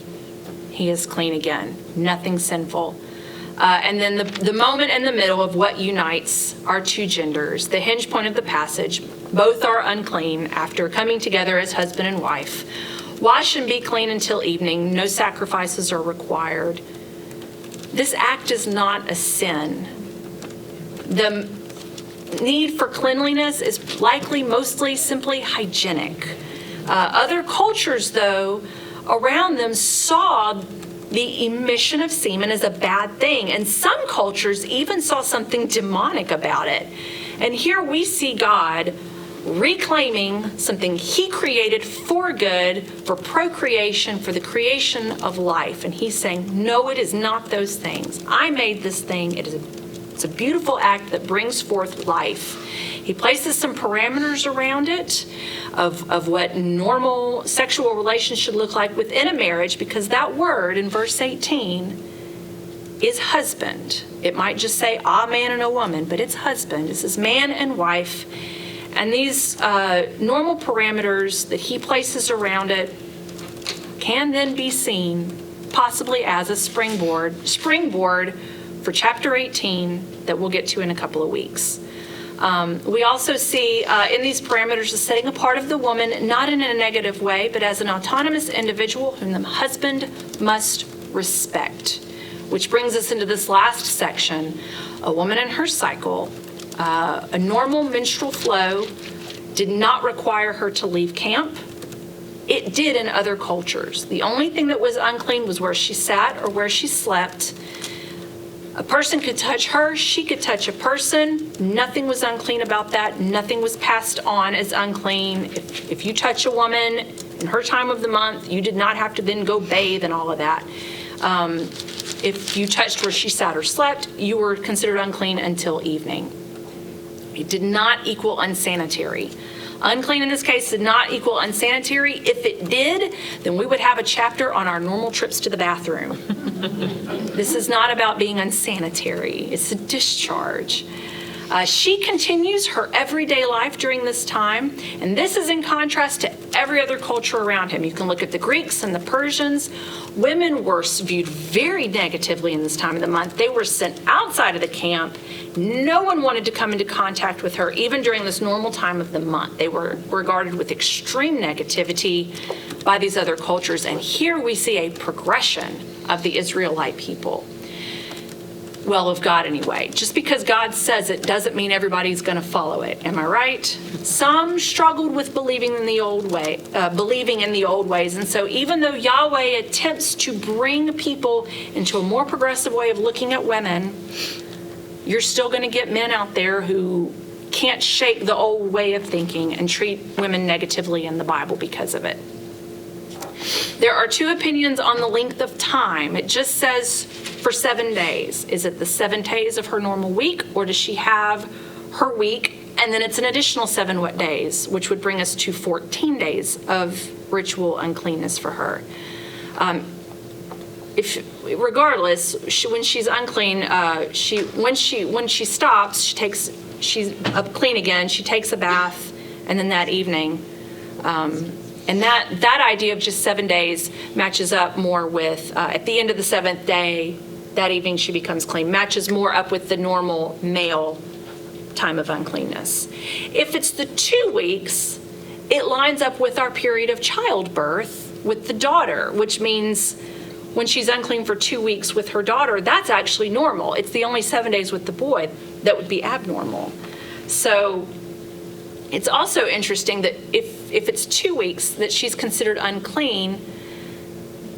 he is clean again. Nothing sinful. And then the moment in the middle of what unites our two genders, the hinge point of the passage, both are unclean after coming together as husband and wife. Wash and be clean until evening. No sacrifices are required. This act is not a sin. The need for cleanliness is likely mostly simply hygienic. Other cultures, though, around them saw the emission of semen as a bad thing, and some cultures even saw something demonic about it. And here we see God reclaiming something he created for good, for procreation, for the creation of life. And he's saying, no, it is not those things. I made this thing. It's a beautiful act that brings forth life. He places some parameters around it of what normal sexual relations should look like within a marriage, because that word in verse 18 is husband. It might just say a man and a woman, but it's husband. This is man and wife. And these normal parameters that he places around it can then be seen possibly as a springboard for chapter 18 that we'll get to in a couple of weeks. We also see in these parameters the setting apart of the woman, not in a negative way, but as an autonomous individual whom the husband must respect. Which brings us into this last section, a woman in her cycle. A normal menstrual flow did not require her to leave camp. It did in other cultures. The only thing that was unclean was where she sat or where she slept. A person could touch her, she could touch a person. Nothing was unclean about that. Nothing was passed on as unclean. If you touch a woman in her time of the month, you did not have to then go bathe and all of that. If you touched where she sat or slept, you were considered unclean until evening. It did not equal unsanitary. Unclean in this case did not equal unsanitary. If it did, then we would have a chapter on our normal trips to the bathroom. This is not about being unsanitary. It's a discharge. She continues her everyday life during this time, and this is in contrast to every other culture around him. You can look at the Greeks and the Persians. Women were viewed very negatively in this time of the month. They were sent outside of the camp. No one wanted to come into contact with her, even during this normal time of the month. They were regarded with extreme negativity by these other cultures, and here we see a progression of the Israelite people. Well, of God anyway. Just because God says it doesn't mean everybody's going to follow it. Am I right? Some struggled with believing in the old ways, and so even though Yahweh attempts to bring people into a more progressive way of looking at women, you're still going to get men out there who can't shake the old way of thinking and treat women negatively in the Bible because of it. There are two opinions on the length of time. It just says for 7 days. Is it the 7 days of her normal week, or does she have her week and then it's an additional 7 days, which would bring us to 14 days of ritual uncleanness for her? Regardless, when she's unclean, when she stops, she's up clean again. She takes a bath, and then that evening. And that idea of just 7 days matches up more with, at the end of the 7th day, that evening she becomes clean, matches more up with the normal male time of uncleanness. If it's the 2 weeks, it lines up with our period of childbirth with the daughter, which means when she's unclean for 2 weeks with her daughter, that's actually normal. It's the only 7 days with the boy that would be abnormal. So it's also interesting that if it's 2 weeks that she's considered unclean,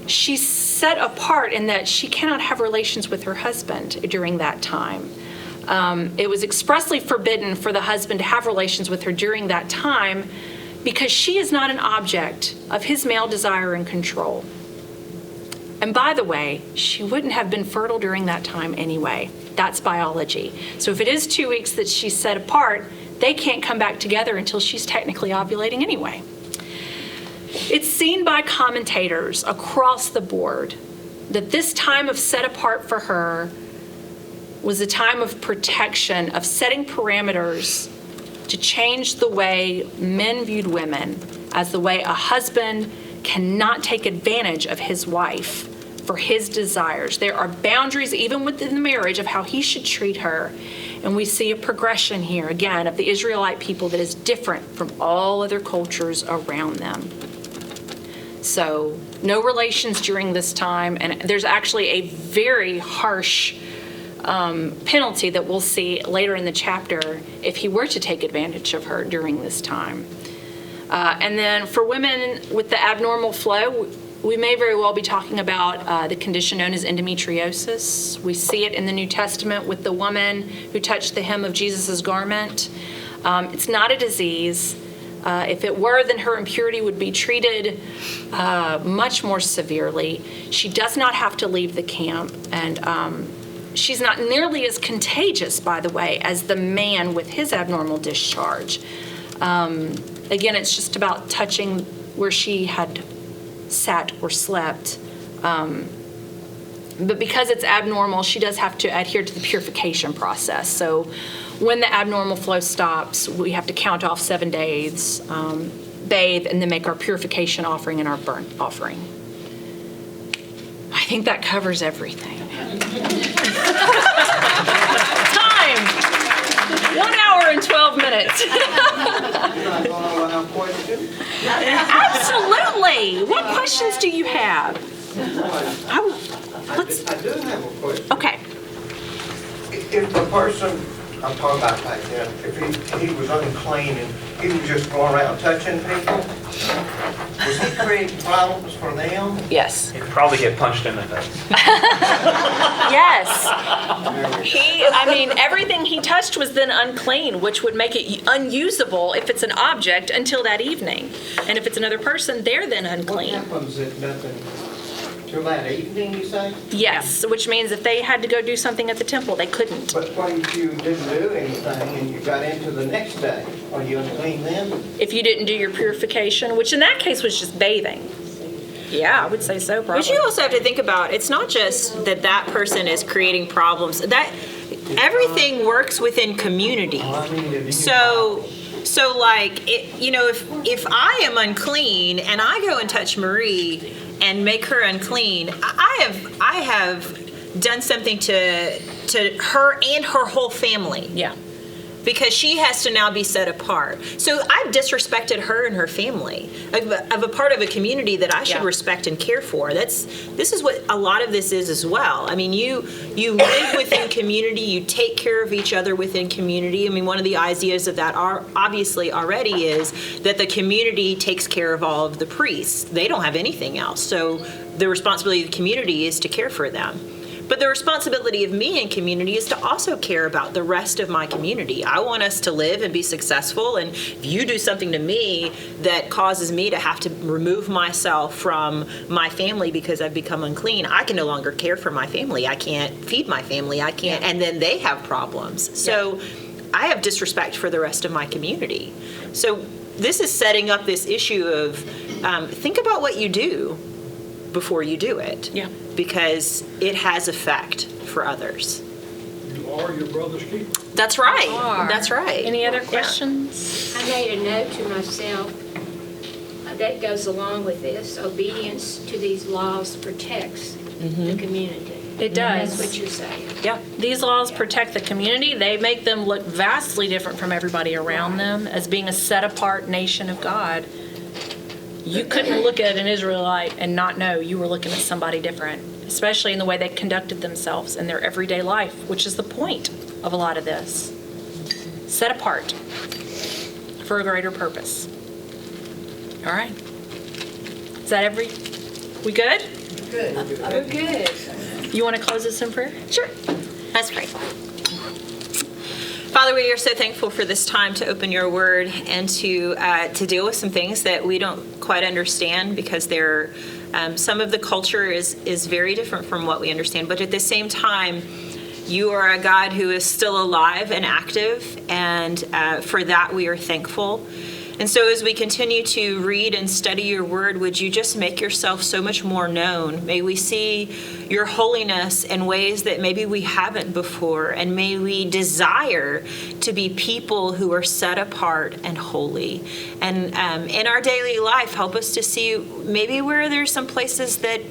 she's set apart in that she cannot have relations with her husband during that time. It was expressly forbidden for the husband to have relations with her during that time because she is not an object of his male desire and control. And by the way, she wouldn't have been fertile during that time anyway. That's biology. So if it is 2 weeks that she's set apart, they can't come back together until she's technically ovulating anyway. It's seen by commentators across the board that this time of set apart for her was a time of protection, of setting parameters to change the way men viewed women, as the way a husband cannot take advantage of his wife for his desires. There are boundaries even within the marriage of how he should treat her. And we see a progression here, again, of the Israelite people that is different from all other cultures around them. So no relations during this time. And there's actually a very harsh penalty that we'll see later in the chapter if he were to take advantage of her during this time. And then for women with the abnormal flow, we may very well be talking about the condition known as endometriosis. We see it in the New Testament with the woman who touched the hem of Jesus' garment. It's not a disease. If it were, then her impurity would be treated much more severely. She does not have to leave the camp, and she's not nearly as contagious, by the way, as the man with his abnormal discharge. Again, it's just about touching where she had sat or slept. But because it's abnormal, she does have to adhere to the purification process. So when the abnormal flow stops, we have to count off 7 days, bathe, and then make our purification offering and our burnt offering. I think that covers everything. Time! 1 hour and 12 minutes. Absolutely. What questions do you have? I do have a question. Okay. If the person, I'm talking about back then, if he was unclean and he was just going around touching people, was he creating problems for them? Yes. He'd probably get punched in the face. Yes. Everything he touched was then unclean, which would make it unusable if it's an object until that evening. And if it's another person, they're then What unclean. happens if nothing, till that evening, you say? Yes, which means if they had to go do something at the temple, they couldn't. But what if you didn't do anything and you got into the next day? Are you unclean then? If you didn't do your purification, which in that case was just bathing. Yeah, I would say so, probably. But you also have to think about, it's not just that that person is creating problems. That everything works within community. So like, if I am unclean and I go and touch Marie and make her unclean, I have done something to her and her whole family. Yeah. Because she has to now be set apart. So I've disrespected her and her family of a part of a community that I should respect and care for. This is what a lot of this is as well. I mean, you live within community, you take care of each other within community. I mean, one of the ideas of that are obviously already is that the community takes care of all of the priests. They don't have anything else. So the responsibility of the community is to care for them. But the responsibility of me in community is to also care about the rest of my community. I want us to live and be successful, and if you do something to me that causes me to have to remove myself from my family because I've become unclean, I can no longer care for my family. I can't feed my family. I can't, and then they have problems. So I have disrespect for the rest of my community. So this is setting up this issue of think about what you do before you do it. Yeah. Because it has effect for others. You are your brother's keeper. That's right. Are. That's right. Any other questions? I made a note to myself that goes along with this. Obedience to these laws protects the community. It does. That's what you're saying. Yeah. These laws protect the community. They make them look vastly different from everybody around them as being a set-apart nation of God. You couldn't look at an Israelite and not know you were looking at somebody different, especially in the way they conducted themselves in their everyday life, which is the point of a lot of this. Set apart for a greater purpose. All right. Is that we good? We're good. You want to close this in prayer? Sure. Let's pray. Father, we are so thankful for this time to open your word and to deal with some things that we don't quite understand because they're some of the culture is very different from what we understand. But at the same time, you are a God who is still alive and active, and for that we are thankful. And so as we continue to read and study your word, would you just make yourself so much more known? May we see your holiness in ways that maybe we haven't before, and may we desire to be people who are set apart and holy. And in our daily life, help us to see maybe where there's some places that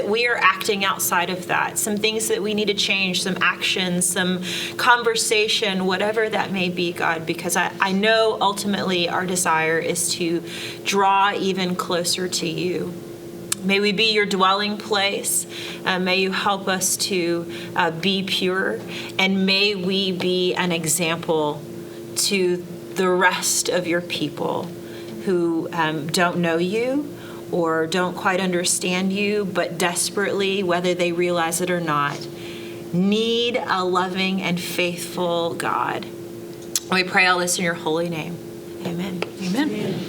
we are acting outside of that, some things that we need to change, some actions, some conversation, whatever that may be, God, because I know ultimately our desire is to draw even closer to you. May we be your dwelling place. May you help us to be pure, and may we be an example to the rest of your people who don't know you or don't quite understand you, but desperately, whether they realize it or not, need a loving and faithful God. We pray all this in your holy name. Amen. Amen.